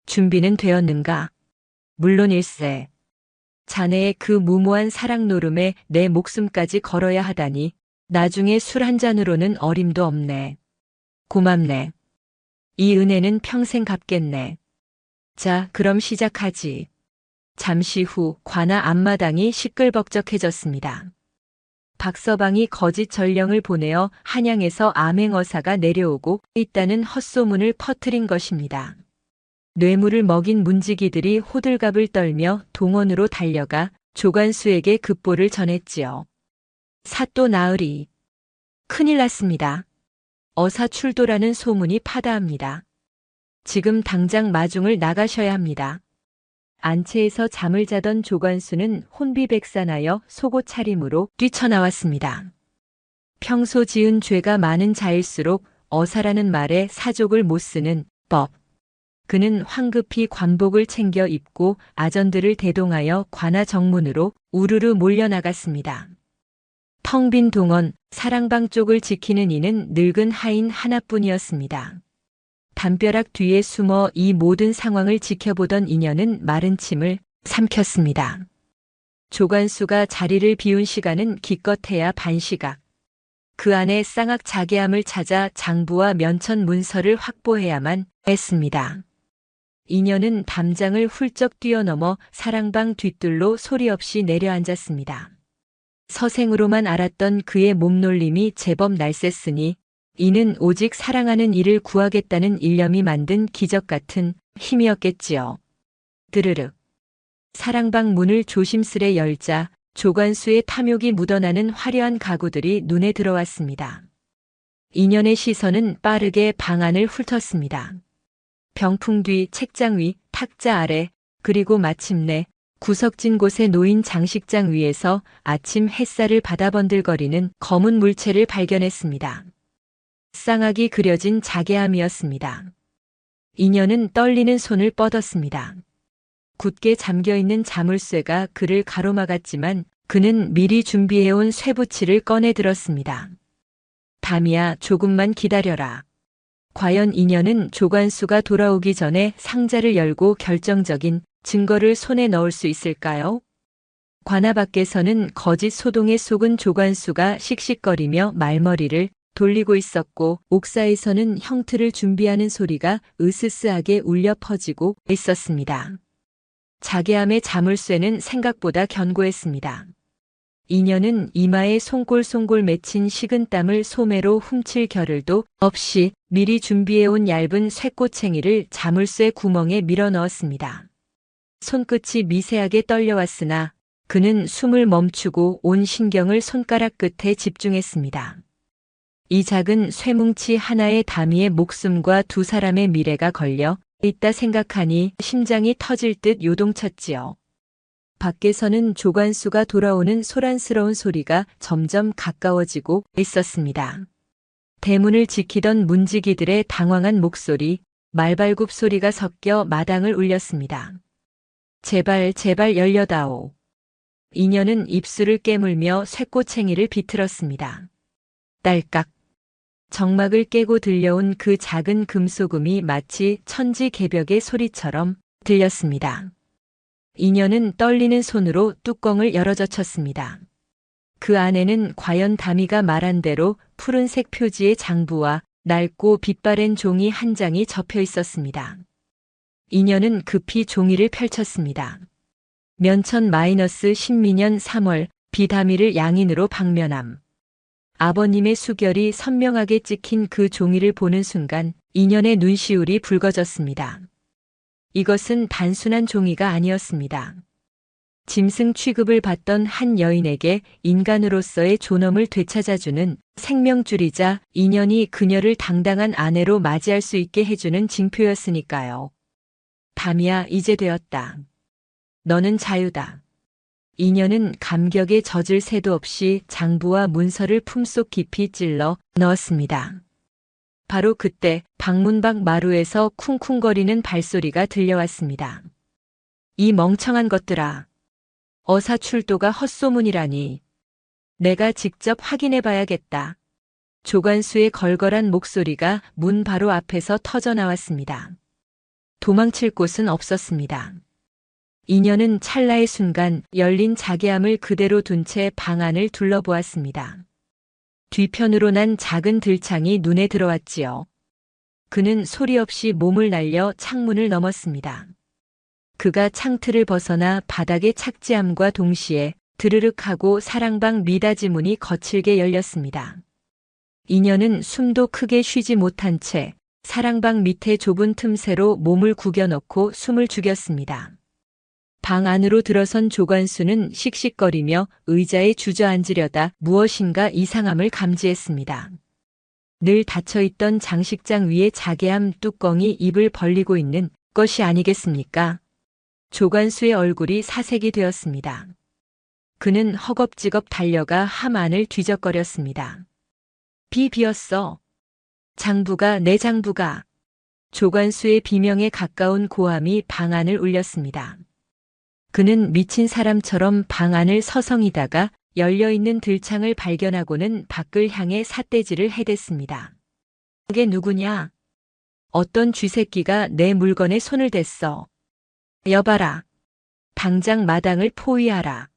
S2: 준비는 되었는가? 물론일세. 자네의 그 무모한 사랑 노름에 내 목숨까지 걸어야 하다니 나중에 술 한 잔으로는 어림도 없네. 고맙네. 이 은혜는 평생 갚겠네. 자, 그럼 시작하지. 잠시 후 관아 앞마당이 시끌벅적해졌습니다. 박서방이 거짓 전령을 보내어 한양에서 암행어사가 내려오고 있다는 헛소문을 퍼뜨린 것입니다. 뇌물을 먹인 문지기들이 호들갑을 떨며 동원으로 달려가 조관수에게 급보를 전했지요. 사또 나으리. 큰일 났습니다. 어사 출도라는 소문이 파다합니다. 지금 당장 마중을 나가셔야 합니다. 안채에서 잠을 자던 조관수는 혼비백산하여 속옷 차림으로 뛰쳐나왔습니다. 평소 지은 죄가 많은 자일수록 어사라는 말에 사족을 못 쓰는 법. 그는 황급히 관복을 챙겨 입고 아전들을 대동하여 관아 정문으로 우르르 몰려나갔습니다. 텅 빈 동원, 사랑방 쪽을 지키는 이는 늙은 하인 하나뿐이었습니다. 담벼락 뒤에 숨어 이 모든 상황을 지켜보던 인연은 마른 침을 삼켰습니다. 조관수가 자리를 비운 시간은 기껏해야 반시각. 그 안에 쌍악 자개함을 찾아 장부와 면천 문서를 확보해야만 했습니다. 인연은 담장을 훌쩍 뛰어넘어 사랑방 뒷뜰로 소리 없이 내려앉았습니다. 서생으로만 알았던 그의 몸놀림이 제법 날쌔으니 이는 오직 사랑하는 이를 구하겠다는 일념이 만든 기적 같은 힘이었겠지요. 드르륵. 사랑방 문을 조심스레 열자 조관수의 탐욕이 묻어나는 화려한 가구들이 눈에 들어왔습니다. 인연의 시선은 빠르게 방 안을 훑었습니다. 병풍 뒤, 책장 위, 탁자 아래, 그리고 마침내 구석진 곳에 놓인 장식장 위에서 아침 햇살을 받아 번들거리는 검은 물체를 발견했습니다. 쌍악이 그려진 자개함이었습니다. 인연은 떨리는 손을 뻗었습니다. 굳게 잠겨있는 자물쇠가 그를 가로막았지만 그는 미리 준비해온 쇠붙이를 꺼내 들었습니다. 담이야, 조금만 기다려라. 과연 인연은 조관수가 돌아오기 전에 상자를 열고 결정적인 증거를 손에 넣을 수 있을까요? 관아 밖에서는 거짓 소동에 속은 조관수가 씩씩거리며 말머리를 돌리고 있었고 옥사에서는 형틀을 준비하는 소리가 으스스하게 울려 퍼지고 있었습니다. 자개함의 자물쇠는 생각보다 견고했습니다. 인연은 이마에 송골송골 맺힌 식은땀을 소매로 훔칠 겨를도 없이 미리 준비해온 얇은 쇠꼬챙이를 자물쇠 구멍에 밀어 넣었습니다. 손끝이 미세하게 떨려왔으나 그는 숨을 멈추고 온 신경을 손가락 끝에 집중했습니다. 이 작은 쇠뭉치 하나에 다미의 목숨과 두 사람의 미래가 걸려 있다 생각하니 심장이 터질 듯 요동쳤지요. 밖에서는 조관수가 돌아오는 소란스러운 소리가 점점 가까워지고 있었습니다. 대문을 지키던 문지기들의 당황한 목소리, 말발굽 소리가 섞여 마당을 울렸습니다. 제발, 제발 열려다오. 인연은 입술을 깨물며 쇠꼬챙이를 비틀었습니다. 딸깍. 정막을 깨고 들려온 그 작은 금소금이 마치 천지개벽의 소리처럼 들렸습니다. 인연은 떨리는 손으로 뚜껑을 열어젖혔습니다. 그 안에는 과연 다미가 말한 대로 푸른색 표지의 장부와 낡고 빛바랜 종이 한 장이 접혀 있었습니다. 인연은 급히 종이를 펼쳤습니다. 면천 -10미년 3월 비다미를 양인으로 방면함. 아버님의 수결이 선명하게 찍힌 그 종이를 보는 순간 인연의 눈시울이 붉어졌습니다. 이것은 단순한 종이가 아니었습니다. 짐승 취급을 받던 한 여인에게 인간으로서의 존엄을 되찾아주는 생명줄이자 인연이 그녀를 당당한 아내로 맞이할 수 있게 해주는 징표였으니까요. 다미야, 이제 되었다. 너는 자유다. 인연은 감격에 젖을 새도 없이 장부와 문서를 품속 깊이 찔러 넣었습니다. 바로 그때 방문 밖 마루에서 쿵쿵거리는 발소리가 들려왔습니다. 이 멍청한 것들아. 어사출도가 헛소문이라니. 내가 직접 확인해 봐야겠다. 조관수의 걸걸한 목소리가 문 바로 앞에서 터져 나왔습니다. 도망칠 곳은 없었습니다. 인연은 찰나의 순간 열린 자개함을 그대로 둔 채 방 안을 둘러보았습니다. 뒤편으로 난 작은 들창이 눈에 들어왔지요. 그는 소리 없이 몸을 날려 창문을 넘었습니다. 그가 창틀을 벗어나 바닥의 착지함과 동시에 드르륵 하고 사랑방 미닫이 문이 거칠게 열렸습니다. 인연은 숨도 크게 쉬지 못한 채 사랑방 밑에 좁은 틈새로 몸을 구겨넣고 숨을 죽였습니다. 방 안으로 들어선 조관수는 씩씩거리며 의자에 주저앉으려다 무엇인가 이상함을 감지했습니다. 늘 닫혀있던 장식장 위에 자개함 뚜껑이 입을 벌리고 있는 것이 아니겠습니까? 조관수의 얼굴이 사색이 되었습니다. 그는 허겁지겁 달려가 함 안을 뒤적거렸습니다. 비었어. 장부가, 내 장부가. 조관수의 비명에 가까운 고함이 방 안을 울렸습니다. 그는 미친 사람처럼 방 안을 서성이다가 열려있는 들창을 발견하고는 밖을 향해 삿대질을 해댔습니다. 그게 누구냐? 어떤 쥐새끼가 내 물건에 손을 댔어. 여봐라. 당장 마당을 포위하라.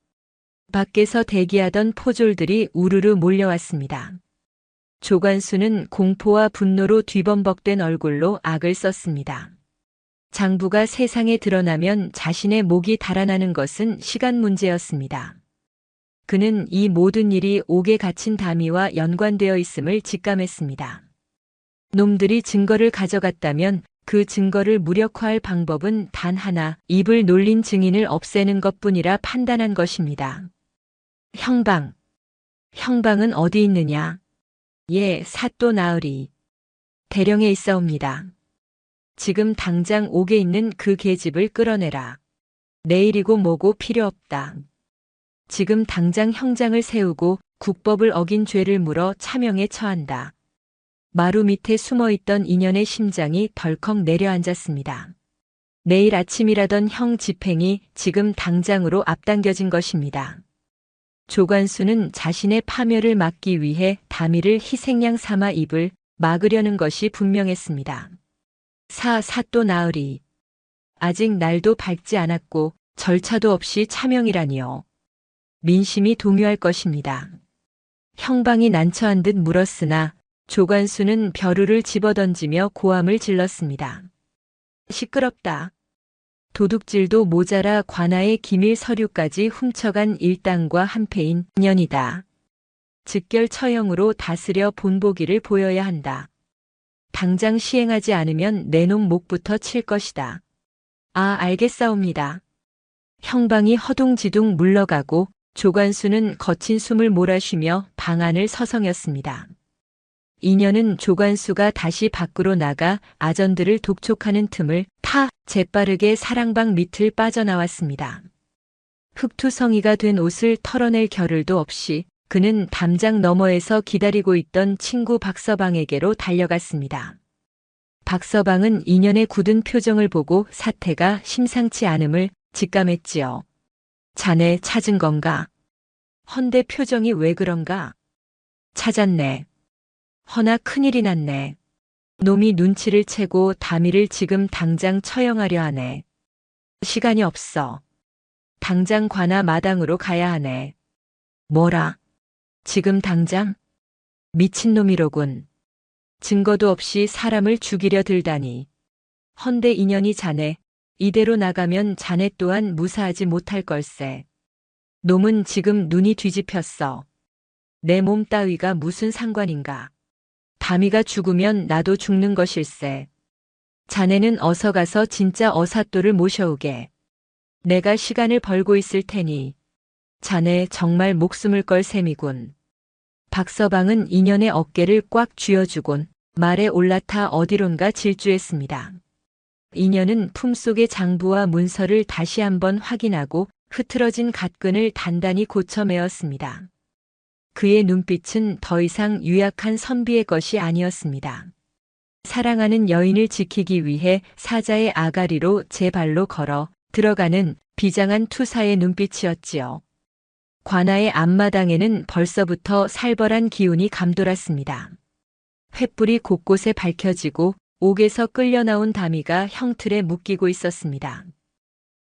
S2: 밖에서 대기하던 포졸들이 우르르 몰려왔습니다. 조관수는 공포와 분노로 뒤범벅된 얼굴로 악을 썼습니다. 장부가 세상에 드러나면 자신의 목이 달아나는 것은 시간 문제였습니다. 그는 이 모든 일이 옥에 갇힌 다미와 연관되어 있음을 직감했습니다. 놈들이 증거를 가져갔다면 그 증거를 무력화할 방법은 단 하나, 입을 놀린 증인을 없애는 것뿐이라 판단한 것입니다. 형방. 형방은 어디 있느냐? 예, 사또 나으리. 대령에 있사옵니다. 지금 당장 옥에 있는 그 계집을 끌어내라. 내일이고 뭐고 필요 없다. 지금 당장 형장을 세우고 국법을 어긴 죄를 물어 차명에 처한다. 마루 밑에 숨어있던 인연의 심장이 덜컥 내려앉았습니다. 내일 아침이라던 형 집행이 지금 당장으로 앞당겨진 것입니다. 조관수는 자신의 파멸을 막기 위해 다미를 희생양 삼아 입을 막으려는 것이 분명했습니다. 사또 나으리. 아직 날도 밝지 않았고 절차도 없이 차명이라니요. 민심이 동요할 것입니다. 형방이 난처한 듯 물었으나 조관수는 벼루를 집어던지며 고함을 질렀습니다. 시끄럽다. 도둑질도 모자라 관아의 기밀 서류까지 훔쳐간 일당과 한패인 인연이다. 즉결 처형으로 다스려 본보기를 보여야 한다. 당장 시행하지 않으면 내놈 목부터 칠 것이다. 아, 알겠사옵니다. 형방이 허둥지둥 물러가고 조관수는 거친 숨을 몰아쉬며 방 안을 서성였습니다. 인연은 조관수가 다시 밖으로 나가 아전들을 독촉하는 틈을 타 재빠르게 사랑방 밑을 빠져나왔습니다. 흑투성이가 된 옷을 털어낼 겨를도 없이 그는 담장 너머에서 기다리고 있던 친구 박서방에게로 달려갔습니다. 박서방은 인연의 굳은 표정을 보고 사태가 심상치 않음을 직감했지요. 자네 찾은 건가? 헌데 표정이 왜 그런가? 찾았네. 허나 큰일이 났네. 놈이 눈치를 채고 다미를 지금 당장 처형하려 하네. 시간이 없어. 당장 관아 마당으로 가야 하네. 뭐라? 지금 당장? 미친놈이로군. 증거도 없이 사람을 죽이려 들다니. 헌데 인연이 자네, 이대로 나가면 자네 또한 무사하지 못할 걸세. 놈은 지금 눈이 뒤집혔어. 내 몸 따위가 무슨 상관인가. 다미가 죽으면 나도 죽는 것일세. 자네는 어서 가서 진짜 어사또를 모셔오게. 내가 시간을 벌고 있을 테니. 자네 정말 목숨을 걸 셈이군. 박서방은 인연의 어깨를 꽉 쥐어주곤 말에 올라타 어디론가 질주했습니다. 인연은 품속의 장부와 문서를 다시 한번 확인하고 흐트러진 갓끈을 단단히 고쳐매었습니다. 그의 눈빛은 더 이상 유약한 선비의 것이 아니었습니다. 사랑하는 여인을 지키기 위해 사자의 아가리로 제 발로 걸어 들어가는 비장한 투사의 눈빛이었지요. 관아의 앞마당에는 벌써부터 살벌한 기운이 감돌았습니다. 횃불이 곳곳에 밝혀지고 옥에서 끌려나온 다미가 형틀에 묶이고 있었습니다.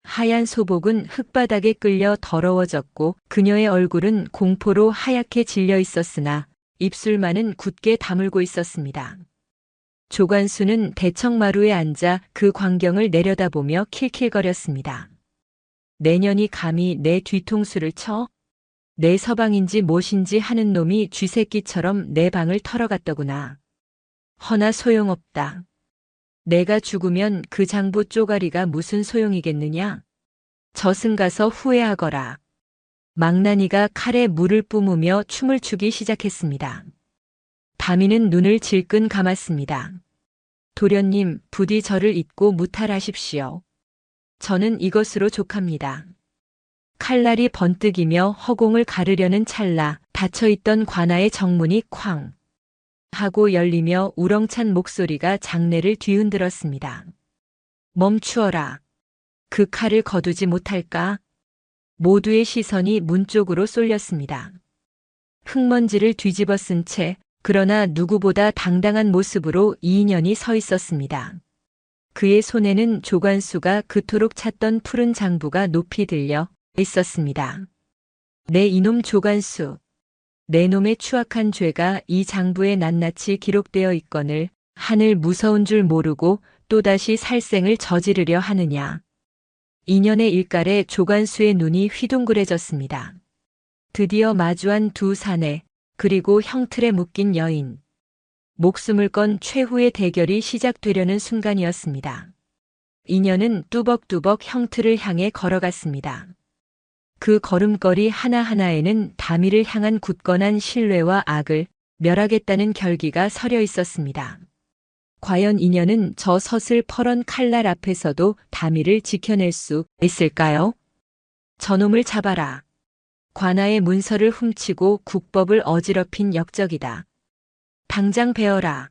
S2: 하얀 소복은 흙바닥에 끌려 더러워졌고 그녀의 얼굴은 공포로 하얗게 질려 있었으나 입술만은 굳게 다물고 있었습니다. 조관수는 대청마루에 앉아 그 광경을 내려다보며 킬킬거렸습니다. 내년이 감히 내 뒤통수를 쳐? 내 서방인지 무엇인지 하는 놈이 쥐새끼처럼 내 방을 털어갔더구나. 허나 소용없다. 내가 죽으면 그 장부 쪼가리가 무슨 소용이겠느냐? 저승 가서 후회하거라. 망나니가 칼에 물을 뿜으며 춤을 추기 시작했습니다. 다미는 눈을 질끈 감았습니다. 도련님, 부디 저를 잊고 무탈하십시오. 저는 이것으로 족합니다. 칼날이 번뜩이며 허공을 가르려는 찰나 닫혀있던 관아의 정문이 쾅 하고 열리며 우렁찬 목소리가 장내를 뒤흔들었습니다. 멈추어라. 그 칼을 거두지 못할까? 모두의 시선이 문 쪽으로 쏠렸습니다. 흙먼지를 뒤집어 쓴 채 그러나 누구보다 당당한 모습으로 이인연이 서 있었습니다. 그의 손에는 조관수가 그토록 찾던 푸른 장부가 높이 들려 있었습니다. 내 이놈 조관수. 내 놈의 추악한 죄가 이 장부에 낱낱이 기록되어 있거늘 하늘 무서운 줄 모르고 또다시 살생을 저지르려 하느냐. 인연의 일갈에 조관수의 눈이 휘둥그레졌습니다. 드디어 마주한 두 사내 그리고 형틀에 묶인 여인. 목숨을 건 최후의 대결이 시작되려는 순간이었습니다. 인연은 뚜벅뚜벅 형틀을 향해 걸어갔습니다. 그 걸음걸이 하나하나에는 다미를 향한 굳건한 신뢰와 악을 멸하겠다는 결기가 서려 있었습니다. 과연 인연은 저 서슬 퍼런 칼날 앞에서도 다미를 지켜낼 수 있을까요? 저놈을 잡아라. 관아의 문서를 훔치고 국법을 어지럽힌 역적이다. 당장 베어라.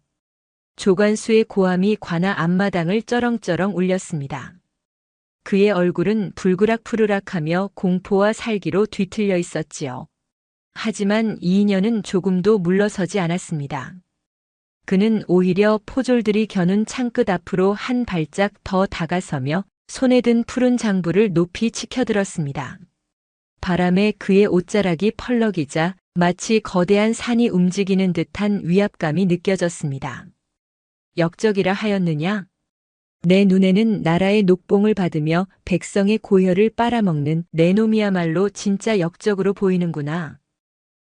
S2: 조관수의 고함이 관아 앞마당을 쩌렁쩌렁 울렸습니다. 그의 얼굴은 불그락푸르락하며 공포와 살기로 뒤틀려 있었지요. 하지만 이인연은 조금도 물러서지 않았습니다. 그는 오히려 포졸들이 겨눈 창끝 앞으로 한 발짝 더 다가서며 손에 든 푸른 장부를 높이 치켜들었습니다. 바람에 그의 옷자락이 펄럭이자 마치 거대한 산이 움직이는 듯한 위압감이 느껴졌습니다. 역적이라 하였느냐? 내 눈에는 나라의 녹봉을 받으며 백성의 고혈을 빨아먹는 내 놈이야말로 진짜 역적으로 보이는구나.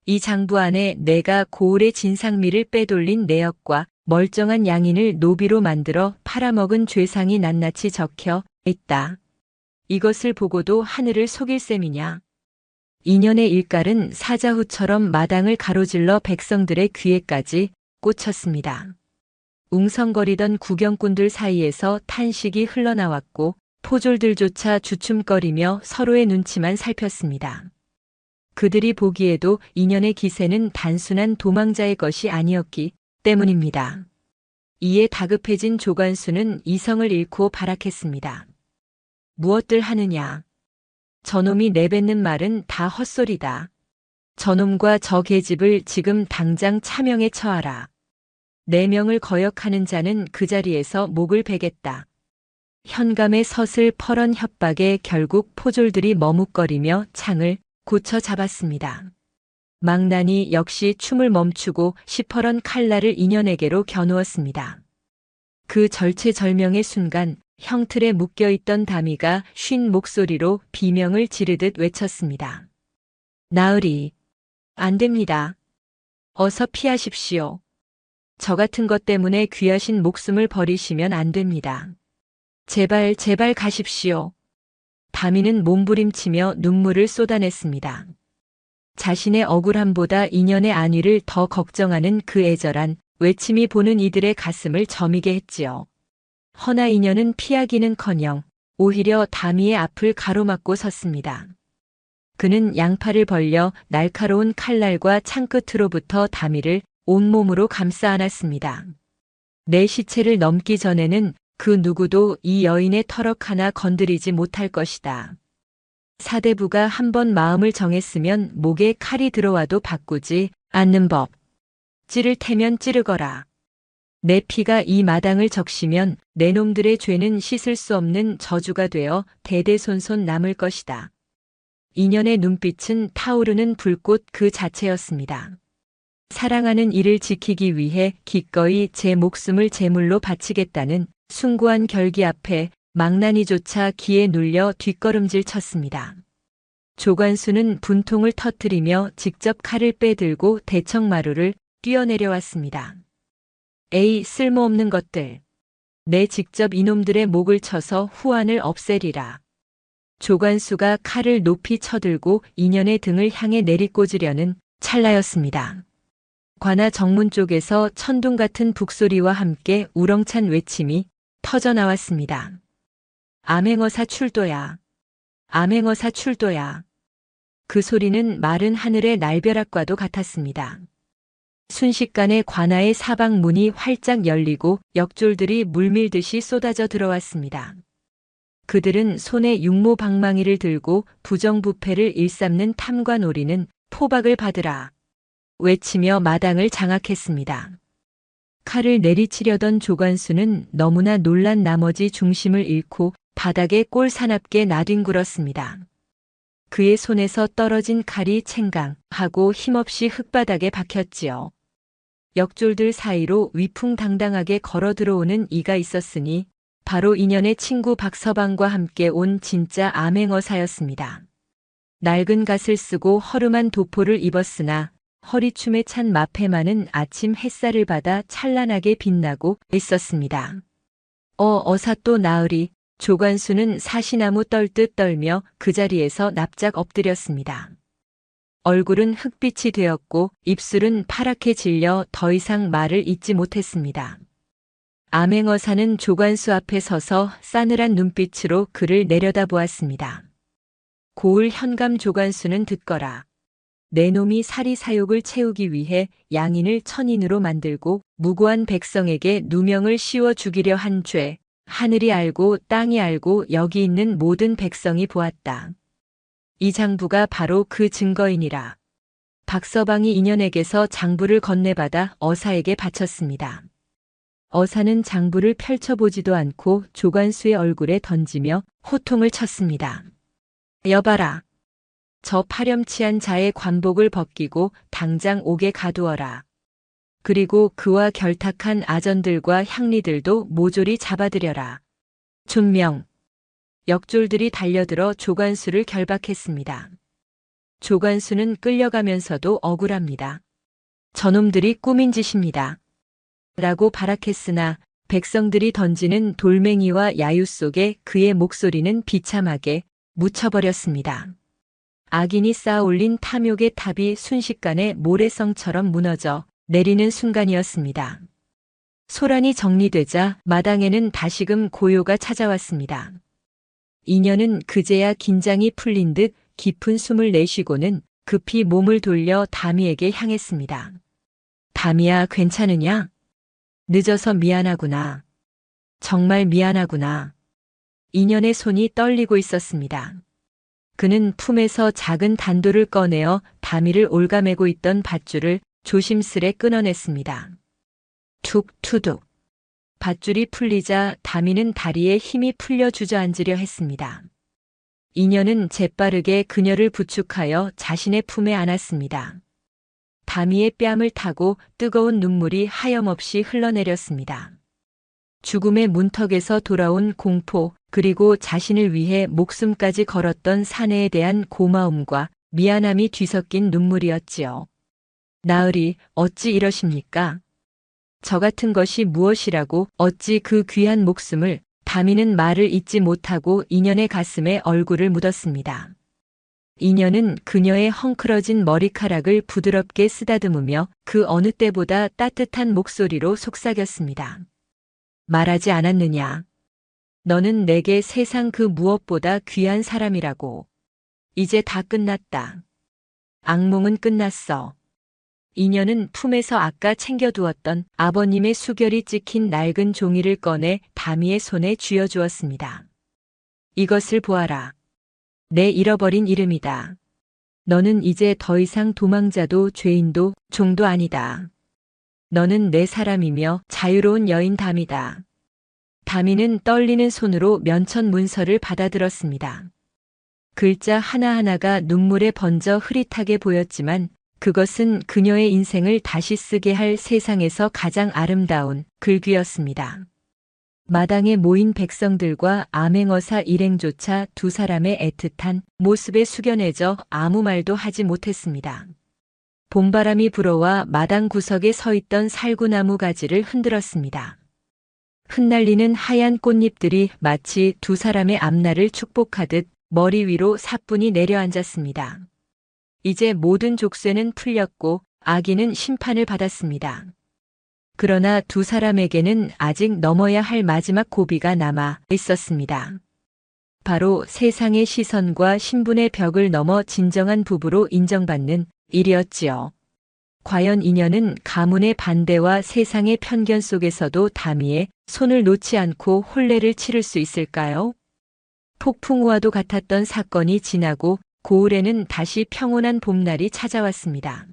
S2: 이 장부 안에 내가 고을의 진상미를 빼돌린 내역과 멀쩡한 양인을 노비로 만들어 팔아먹은 죄상이 낱낱이 적혀 있다. 이것을 보고도 하늘을 속일 셈이냐. 인연의 일갈은 사자후처럼 마당을 가로질러 백성들의 귀에까지 꽂혔습니다. 웅성거리던 구경꾼들 사이에서 탄식이 흘러나왔고 포졸들조차 주춤거리며 서로의 눈치만 살폈습니다. 그들이 보기에도 인연의 기세는 단순한 도망자의 것이 아니었기 때문입니다. 이에 다급해진 조관수는 이성을 잃고 발악했습니다. 무엇들 하느냐. 저놈이 내뱉는 말은 다 헛소리다. 저놈과 저 계집을 지금 당장 차명에 처하라. 내 명을 거역하는 자는 그 자리에서 목을 베겠다. 현감의 서슬퍼런 협박에 결국 포졸들이 머뭇거리며 창을 고쳐 잡았습니다. 망나니 역시 춤을 멈추고 시퍼런 칼날을 인연에게로 겨누었습니다. 그 절체절명의 순간 형틀에 묶여있던 다미가 쉰 목소리로 비명을 지르듯 외쳤습니다. 나으리, 안 됩니다. 어서 피하십시오. 저 같은 것 때문에 귀하신 목숨을 버리시면 안 됩니다. 제발 제발 가십시오. 다미는 몸부림치며 눈물을 쏟아냈습니다. 자신의 억울함보다 인연의 안위를 더 걱정하는 그 애절한 외침이 보는 이들의 가슴을 저미게 했지요. 허나 인연은 피하기는커녕 오히려 다미의 앞을 가로막고 섰습니다. 그는 양팔을 벌려 날카로운 칼날과 창끝으로부터 다미를 온몸으로 감싸 안았습니다. 내 시체를 넘기 전에는 그 누구도 이 여인의 털럭 하나 건드리지 못할 것이다. 사대부가 한번 마음을 정했으면 목에 칼이 들어와도 바꾸지 않는 법. 찌를 테면 찌르거라. 내 피가 이 마당을 적시면 내 놈들의 죄는 씻을 수 없는 저주가 되어 대대손손 남을 것이다. 인연의 눈빛은 타오르는 불꽃 그 자체였습니다. 사랑하는 이를 지키기 위해 기꺼이 제 목숨을 제물로 바치겠다는 숭고한 결기 앞에 망나니조차 기에 눌려 뒷걸음질 쳤습니다. 조관수는 분통을 터뜨리며 직접 칼을 빼들고 대청마루를 뛰어내려왔습니다. 에이, 쓸모없는 것들. 내 직접 이놈들의 목을 쳐서 후환을 없애리라. 조관수가 칼을 높이 쳐들고 인연의 등을 향해 내리꽂으려는 찰나였습니다. 관아 정문 쪽에서 천둥 같은 북소리와 함께 우렁찬 외침이 터져나왔습니다. 암행어사 출도야. 암행어사 출도야. 그 소리는 마른 하늘의 날벼락과도 같았습니다. 순식간에 관아의 사방 문이 활짝 열리고 역졸들이 물밀듯이 쏟아져 들어왔습니다. 그들은 손에 육모방망이를 들고 부정부패를 일삼는 탐관오리는 포박을 받으라 외치며 마당을 장악했습니다. 칼을 내리치려던 조관수는 너무나 놀란 나머지 중심을 잃고 바닥에 꼴사납게 나뒹굴었습니다. 그의 손에서 떨어진 칼이 챙강하고 힘없이 흙바닥에 박혔지요. 역졸들 사이로 위풍당당하게 걸어 들어오는 이가 있었으니 바로 인연의 친구 박서방과 함께 온 진짜 암행어사였습니다. 낡은 갓을 쓰고 허름한 도포를 입었으나 허리춤에 찬 마패만은 아침 햇살을 받아 찬란하게 빛나고 있었습니다. 어사 또 나으리. 조관수는 사시나무 떨듯 떨며 그 자리에서 납작 엎드렸습니다. 얼굴은 흑빛이 되었고 입술은 파랗게 질려 더 이상 말을 잇지 못했습니다. 암행어사는 조관수 앞에 서서 싸늘한 눈빛으로 그를 내려다보았습니다. 고을 현감 조관수는 듣거라. 내 놈이 사리사욕을 채우기 위해 양인을 천인으로 만들고 무고한 백성에게 누명을 씌워 죽이려 한 죄, 하늘이 알고 땅이 알고 여기 있는 모든 백성이 보았다. 이 장부가 바로 그 증거이니라. 박서방이 인연에게서 장부를 건네받아 어사에게 바쳤습니다. 어사는 장부를 펼쳐보지도 않고 조관수의 얼굴에 던지며 호통을 쳤습니다. 여봐라. 저 파렴치한 자의 관복을 벗기고 당장 옥에 가두어라. 그리고 그와 결탁한 아전들과 향리들도 모조리 잡아들여라. 존명. 역졸들이 달려들어 조관수를 결박했습니다. 조관수는 끌려가면서도 억울합니다. 저놈들이 꾸민 짓입니다. 라고 발악했으나 백성들이 던지는 돌멩이와 야유 속에 그의 목소리는 비참하게 묻혀버렸습니다. 악인이 쌓아올린 탐욕의 탑이 순식간에 모래성처럼 무너져 내리는 순간이었습니다. 소란이 정리되자 마당에는 다시금 고요가 찾아왔습니다. 인연은 그제야 긴장이 풀린 듯 깊은 숨을 내쉬고는 급히 몸을 돌려 다미에게 향했습니다. 다미야, 괜찮으냐? 늦어서 미안하구나. 정말 미안하구나. 인연의 손이 떨리고 있었습니다. 그는 품에서 작은 단도를 꺼내어 다미를 올가매고 있던 밧줄을 조심스레 끊어냈습니다. 툭 투둑. 밧줄이 풀리자 다미는 다리에 힘이 풀려 주저앉으려 했습니다. 인연은 재빠르게 그녀를 부축하여 자신의 품에 안았습니다. 다미의 뺨을 타고 뜨거운 눈물이 하염없이 흘러내렸습니다. 죽음의 문턱에서 돌아온 공포, 그리고 자신을 위해 목숨까지 걸었던 사내에 대한 고마움과 미안함이 뒤섞인 눈물이었지요. 나으리, 어찌 이러십니까? 저 같은 것이 무엇이라고 어찌 그 귀한 목숨을. 다미는 말을 잇지 못하고 인연의 가슴에 얼굴을 묻었습니다. 인연은 그녀의 헝클어진 머리카락을 부드럽게 쓰다듬으며 그 어느 때보다 따뜻한 목소리로 속삭였습니다. 말하지 않았느냐? 너는 내게 세상 그 무엇보다 귀한 사람이라고. 이제 다 끝났다. 악몽은 끝났어. 인연은 품에서 아까 챙겨두었던 아버님의 수결이 찍힌 낡은 종이를 꺼내 다미의 손에 쥐어주었습니다. 이것을 보아라. 내 잃어버린 이름이다. 너는 이제 더 이상 도망자도 죄인도 종도 아니다. 너는 내 사람이며 자유로운 여인 다미다. 다미는 떨리는 손으로 면천 문서를 받아들었습니다. 글자 하나하나가 눈물에 번져 흐릿하게 보였지만 그것은 그녀의 인생을 다시 쓰게 할 세상에서 가장 아름다운 글귀였습니다. 마당에 모인 백성들과 암행어사 일행조차 두 사람의 애틋한 모습에 숙연해져 아무 말도 하지 못했습니다. 봄바람이 불어와 마당 구석에 서 있던 살구나무 가지를 흔들었습니다. 흩날리는 하얀 꽃잎들이 마치 두 사람의 앞날을 축복하듯 머리 위로 사뿐히 내려앉았습니다. 이제 모든 족쇄는 풀렸고 아기는 심판을 받았습니다. 그러나 두 사람에게는 아직 넘어야 할 마지막 고비가 남아 있었습니다. 바로 세상의 시선과 신분의 벽을 넘어 진정한 부부로 인정받는 일이었지요. 과연 인연은 가문의 반대와 세상의 편견 속에서도 다미의 손을 놓지 않고 혼례를 치를 수 있을까요? 폭풍우와도 같았던 사건이 지나고 고을에는 다시 평온한 봄날이 찾아왔습니다.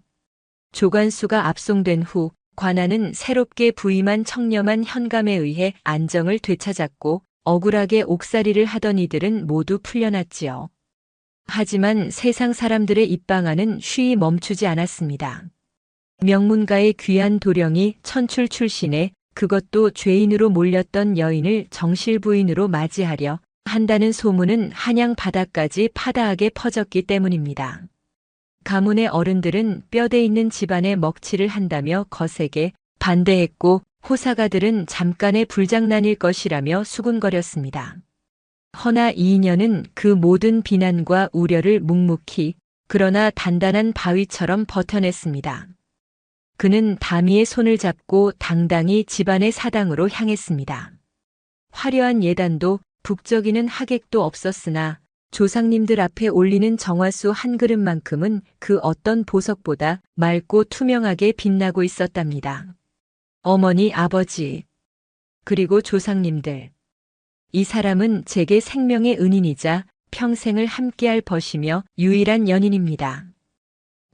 S2: 조간수가 압송된 후 관아는 새롭게 부임한 청렴한 현감에 의해 안정을 되찾았고 억울하게 옥살이를 하던 이들은 모두 풀려났지요. 하지만 세상 사람들의 입방아는 쉬이 멈추지 않았습니다. 명문가의 귀한 도령이 천출 출신에 그것도 죄인으로 몰렸던 여인을 정실 부인으로 맞이하려 한다는 소문은 한양 바다까지 파다하게 퍼졌기 때문입니다. 가문의 어른들은 뼈대 있는 집안에 먹칠을 한다며 거세게 반대했고 호사가들은 잠깐의 불장난일 것이라며 수군거렸습니다. 허나 이인연은 그 모든 비난과 우려를 묵묵히 그러나 단단한 바위처럼 버텨냈습니다. 그는 다미의 손을 잡고 당당히 집안의 사당으로 향했습니다. 화려한 예단도 북적이는 하객도 없었으나 조상님들 앞에 올리는 정화수 한 그릇만큼은 그 어떤 보석보다 맑고 투명하게 빛나고 있었답니다. 어머니, 아버지, 그리고 조상님들. 이 사람은 제게 생명의 은인이자 평생을 함께할 벗이며 유일한 연인입니다.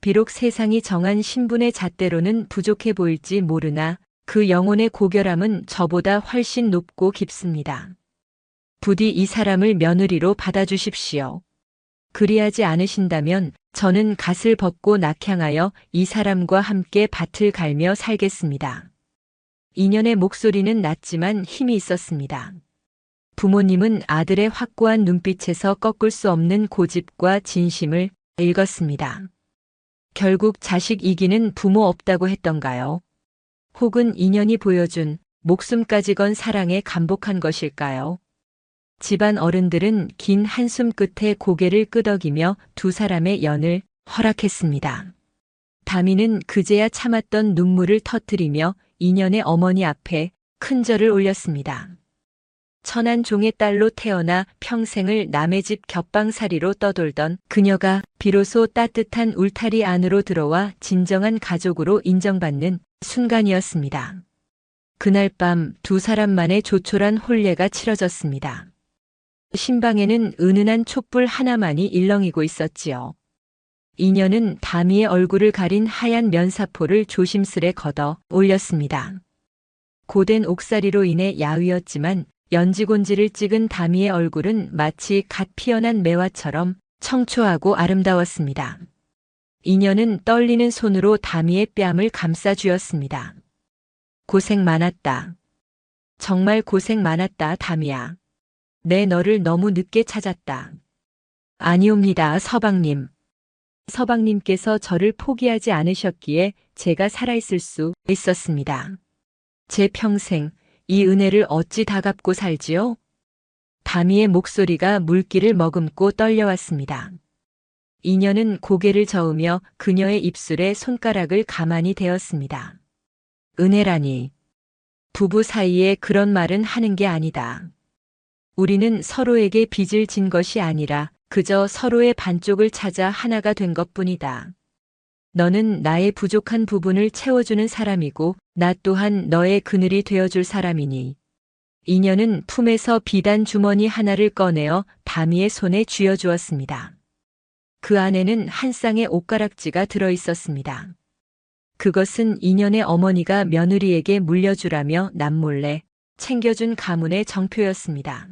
S2: 비록 세상이 정한 신분의 잣대로는 부족해 보일지 모르나 그 영혼의 고결함은 저보다 훨씬 높고 깊습니다. 부디 이 사람을 며느리로 받아주십시오. 그리하지 않으신다면 저는 갓을 벗고 낙향하여 이 사람과 함께 밭을 갈며 살겠습니다. 인연의 목소리는 낮지만 힘이 있었습니다. 부모님은 아들의 확고한 눈빛에서 꺾을 수 없는 고집과 진심을 읽었습니다. 결국 자식 이기는 부모 없다고 했던가요? 혹은 인연이 보여준 목숨까지 건 사랑에 감복한 것일까요? 집안 어른들은 긴 한숨 끝에 고개를 끄덕이며 두 사람의 연을 허락했습니다. 다미는 그제야 참았던 눈물을 터뜨리며 인연의 어머니 앞에 큰 절을 올렸습니다. 천한 종의 딸로 태어나 평생을 남의 집 겹방살이로 떠돌던 그녀가 비로소 따뜻한 울타리 안으로 들어와 진정한 가족으로 인정받는 순간이었습니다. 그날 밤 두 사람만의 조촐한 혼례가 치러졌습니다. 신방에는 은은한 촛불 하나만이 일렁이고 있었지요. 인연은 다미의 얼굴을 가린 하얀 면사포를 조심스레 걷어 올렸습니다. 고된 옥살이로 인해 야위었지만 연지곤지를 찍은 다미의 얼굴은 마치 갓 피어난 매화처럼 청초하고 아름다웠습니다. 이녀는 떨리는 손으로 다미의 뺨을 감싸 쥐었습니다. 고생 많았다. 정말 고생 많았다, 다미야. 내 너를 너무 늦게 찾았다. 아니옵니다, 서방님. 서방님께서 저를 포기하지 않으셨기에 제가 살아있을 수 있었습니다. 제 평생 이 은혜를 어찌 다 갚고 살지요? 다미의 목소리가 물기를 머금고 떨려왔습니다. 이녀는 고개를 저으며 그녀의 입술에 손가락을 가만히 대었습니다. 은혜라니. 부부 사이에 그런 말은 하는 게 아니다. 우리는 서로에게 빚을 진 것이 아니라 그저 서로의 반쪽을 찾아 하나가 된 것뿐이다. 너는 나의 부족한 부분을 채워주는 사람이고 나 또한 너의 그늘이 되어줄 사람이니. 이녀는 품에서 비단 주머니 하나를 꺼내어 다미의 손에 쥐어주었습니다. 그 안에는 한 쌍의 옷가락지가 들어있었습니다. 그것은 이년의 어머니가 며느리에게 물려주라며 남몰래 챙겨준 가문의 정표였습니다.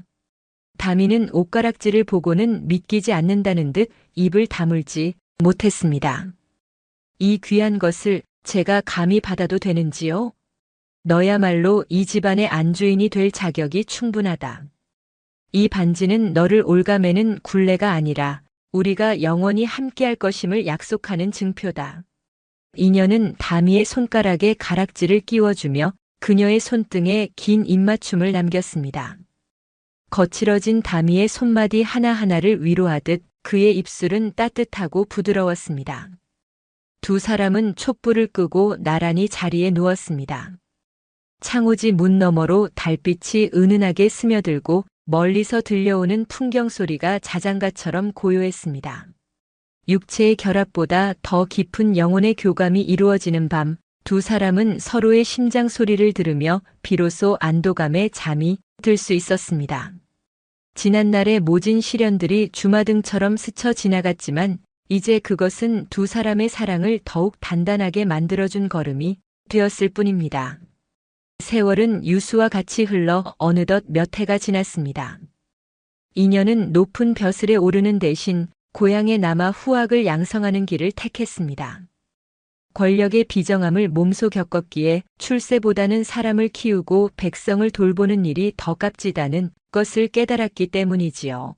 S2: 다미는 옷가락지를 보고는 믿기지 않는다는 듯 입을 다물지 못했습니다. 이 귀한 것을 제가 감히 받아도 되는지요? 너야말로 이 집안의 안주인이 될 자격이 충분하다. 이 반지는 너를 올가매는 굴레가 아니라 우리가 영원히 함께할 것임을 약속하는 증표다. 이녀는 다미의 손가락에 가락지를 끼워주며 그녀의 손등에 긴 입맞춤을 남겼습니다. 거칠어진 다미의 손마디 하나하나를 위로하듯 그의 입술은 따뜻하고 부드러웠습니다. 두 사람은 촛불을 끄고 나란히 자리에 누웠습니다. 창호지 문 너머로 달빛이 은은하게 스며들고 멀리서 들려오는 풍경 소리가 자장가처럼 고요했습니다. 육체의 결합보다 더 깊은 영혼의 교감이 이루어지는 밤, 두 사람은 서로의 심장 소리를 들으며 비로소 안도감에 잠이 들 수 있었습니다. 지난날의 모진 시련들이 주마등처럼 스쳐 지나갔지만 이제 그것은 두 사람의 사랑을 더욱 단단하게 만들어준 걸음이 되었을 뿐입니다. 세월은 유수와 같이 흘러 어느덧 몇 해가 지났습니다. 이녀는 높은 벼슬에 오르는 대신 고향에 남아 후학을 양성하는 길을 택했습니다. 권력의 비정함을 몸소 겪었기에 출세보다는 사람을 키우고 백성을 돌보는 일이 더 값지다는 것을 깨달았기 때문이지요.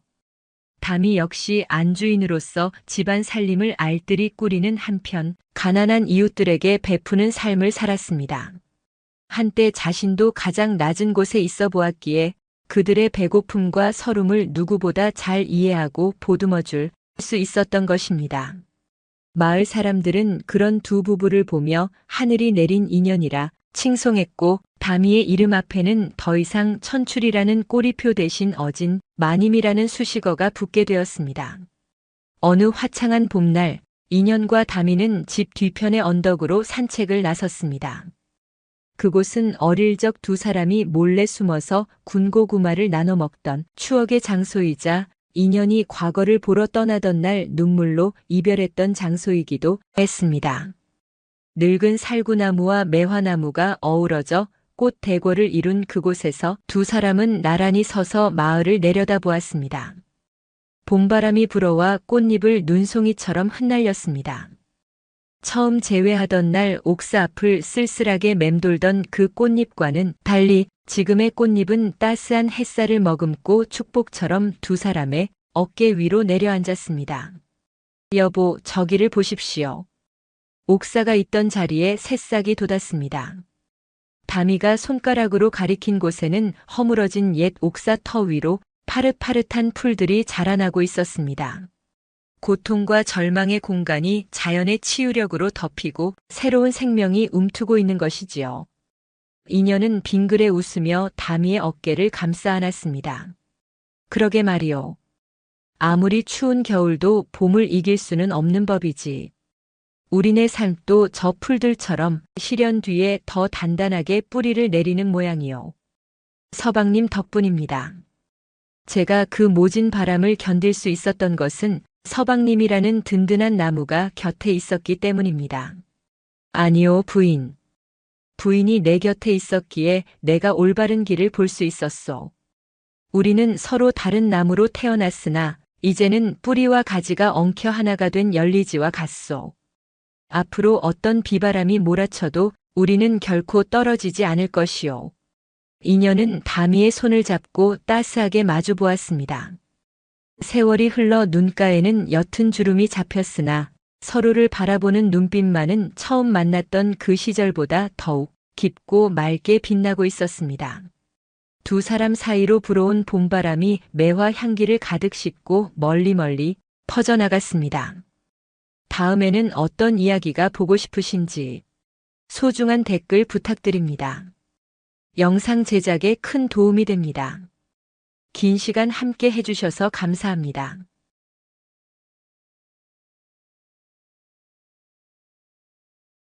S2: 다미 역시 안주인으로서 집안 살림을 알뜰히 꾸리는 한편 가난한 이웃들에게 베푸는 삶을 살았습니다. 한때 자신도 가장 낮은 곳에 있어 보았기에 그들의 배고픔과 서름을 누구보다 잘 이해하고 보듬어줄 수 있었던 것입니다. 마을 사람들은 그런 두 부부를 보며 하늘이 내린 인연이라 칭송했고 다미의 이름 앞에는 더 이상 천출이라는 꼬리표 대신 어진 마님이라는 수식어가 붙게 되었습니다. 어느 화창한 봄날 인연과 다미는 집 뒤편의 언덕으로 산책을 나섰습니다. 그곳은 어릴 적 두 사람이 몰래 숨어서 군고구마를 나눠 먹던 추억의 장소이자 인연이 과거를 보러 떠나던 날 눈물로 이별했던 장소이기도 했습니다. 늙은 살구나무와 매화나무가 어우러져 꽃 대궐을 이룬 그곳에서 두 사람은 나란히 서서 마을을 내려다보았습니다. 봄바람이 불어와 꽃잎을 눈송이처럼 흩날렸습니다. 처음 재회하던 날 옥사 앞을 쓸쓸하게 맴돌던 그 꽃잎과는 달리 지금의 꽃잎은 따스한 햇살을 머금고 축복처럼 두 사람의 어깨 위로 내려앉았습니다. 여보, 저기를 보십시오. 옥사가 있던 자리에 새싹이 돋았습니다. 다미가 손가락으로 가리킨 곳에는 허물어진 옛 옥사 터 위로 파릇파릇한 풀들이 자라나고 있었습니다. 고통과 절망의 공간이 자연의 치유력으로 덮이고 새로운 생명이 움트고 있는 것이지요. 이녀는 빙그레 웃으며 다미의 어깨를 감싸 안았습니다. 그러게 말이오. 아무리 추운 겨울도 봄을 이길 수는 없는 법이지. 우리네 삶도 저 풀들처럼 시련 뒤에 더 단단하게 뿌리를 내리는 모양이요. 서방님 덕분입니다. 제가 그 모진 바람을 견딜 수 있었던 것은 서방님이라는 든든한 나무가 곁에 있었기 때문입니다. 아니요, 부인. 부인이 내 곁에 있었기에 내가 올바른 길을 볼 수 있었소. 우리는 서로 다른 나무로 태어났으나 이제는 뿌리와 가지가 엉켜 하나가 된 열리지와 같소. 앞으로 어떤 비바람이 몰아쳐도 우리는 결코 떨어지지 않을 것이오. 인연은 다미의 손을 잡고 따스하게 마주 보았습니다. 세월이 흘러 눈가에는 옅은 주름이 잡혔으나 서로를 바라보는 눈빛만은 처음 만났던 그 시절보다 더욱 깊고 맑게 빛나고 있었습니다. 두 사람 사이로 불어온 봄바람이 매화 향기를 가득 싣고 멀리 퍼져나갔습니다. 다음에는 어떤 이야기가 보고 싶으신지 소중한 댓글 부탁드립니다. 영상 제작에 큰 도움이 됩니다. 긴 시간 함께 해주셔서 감사합니다.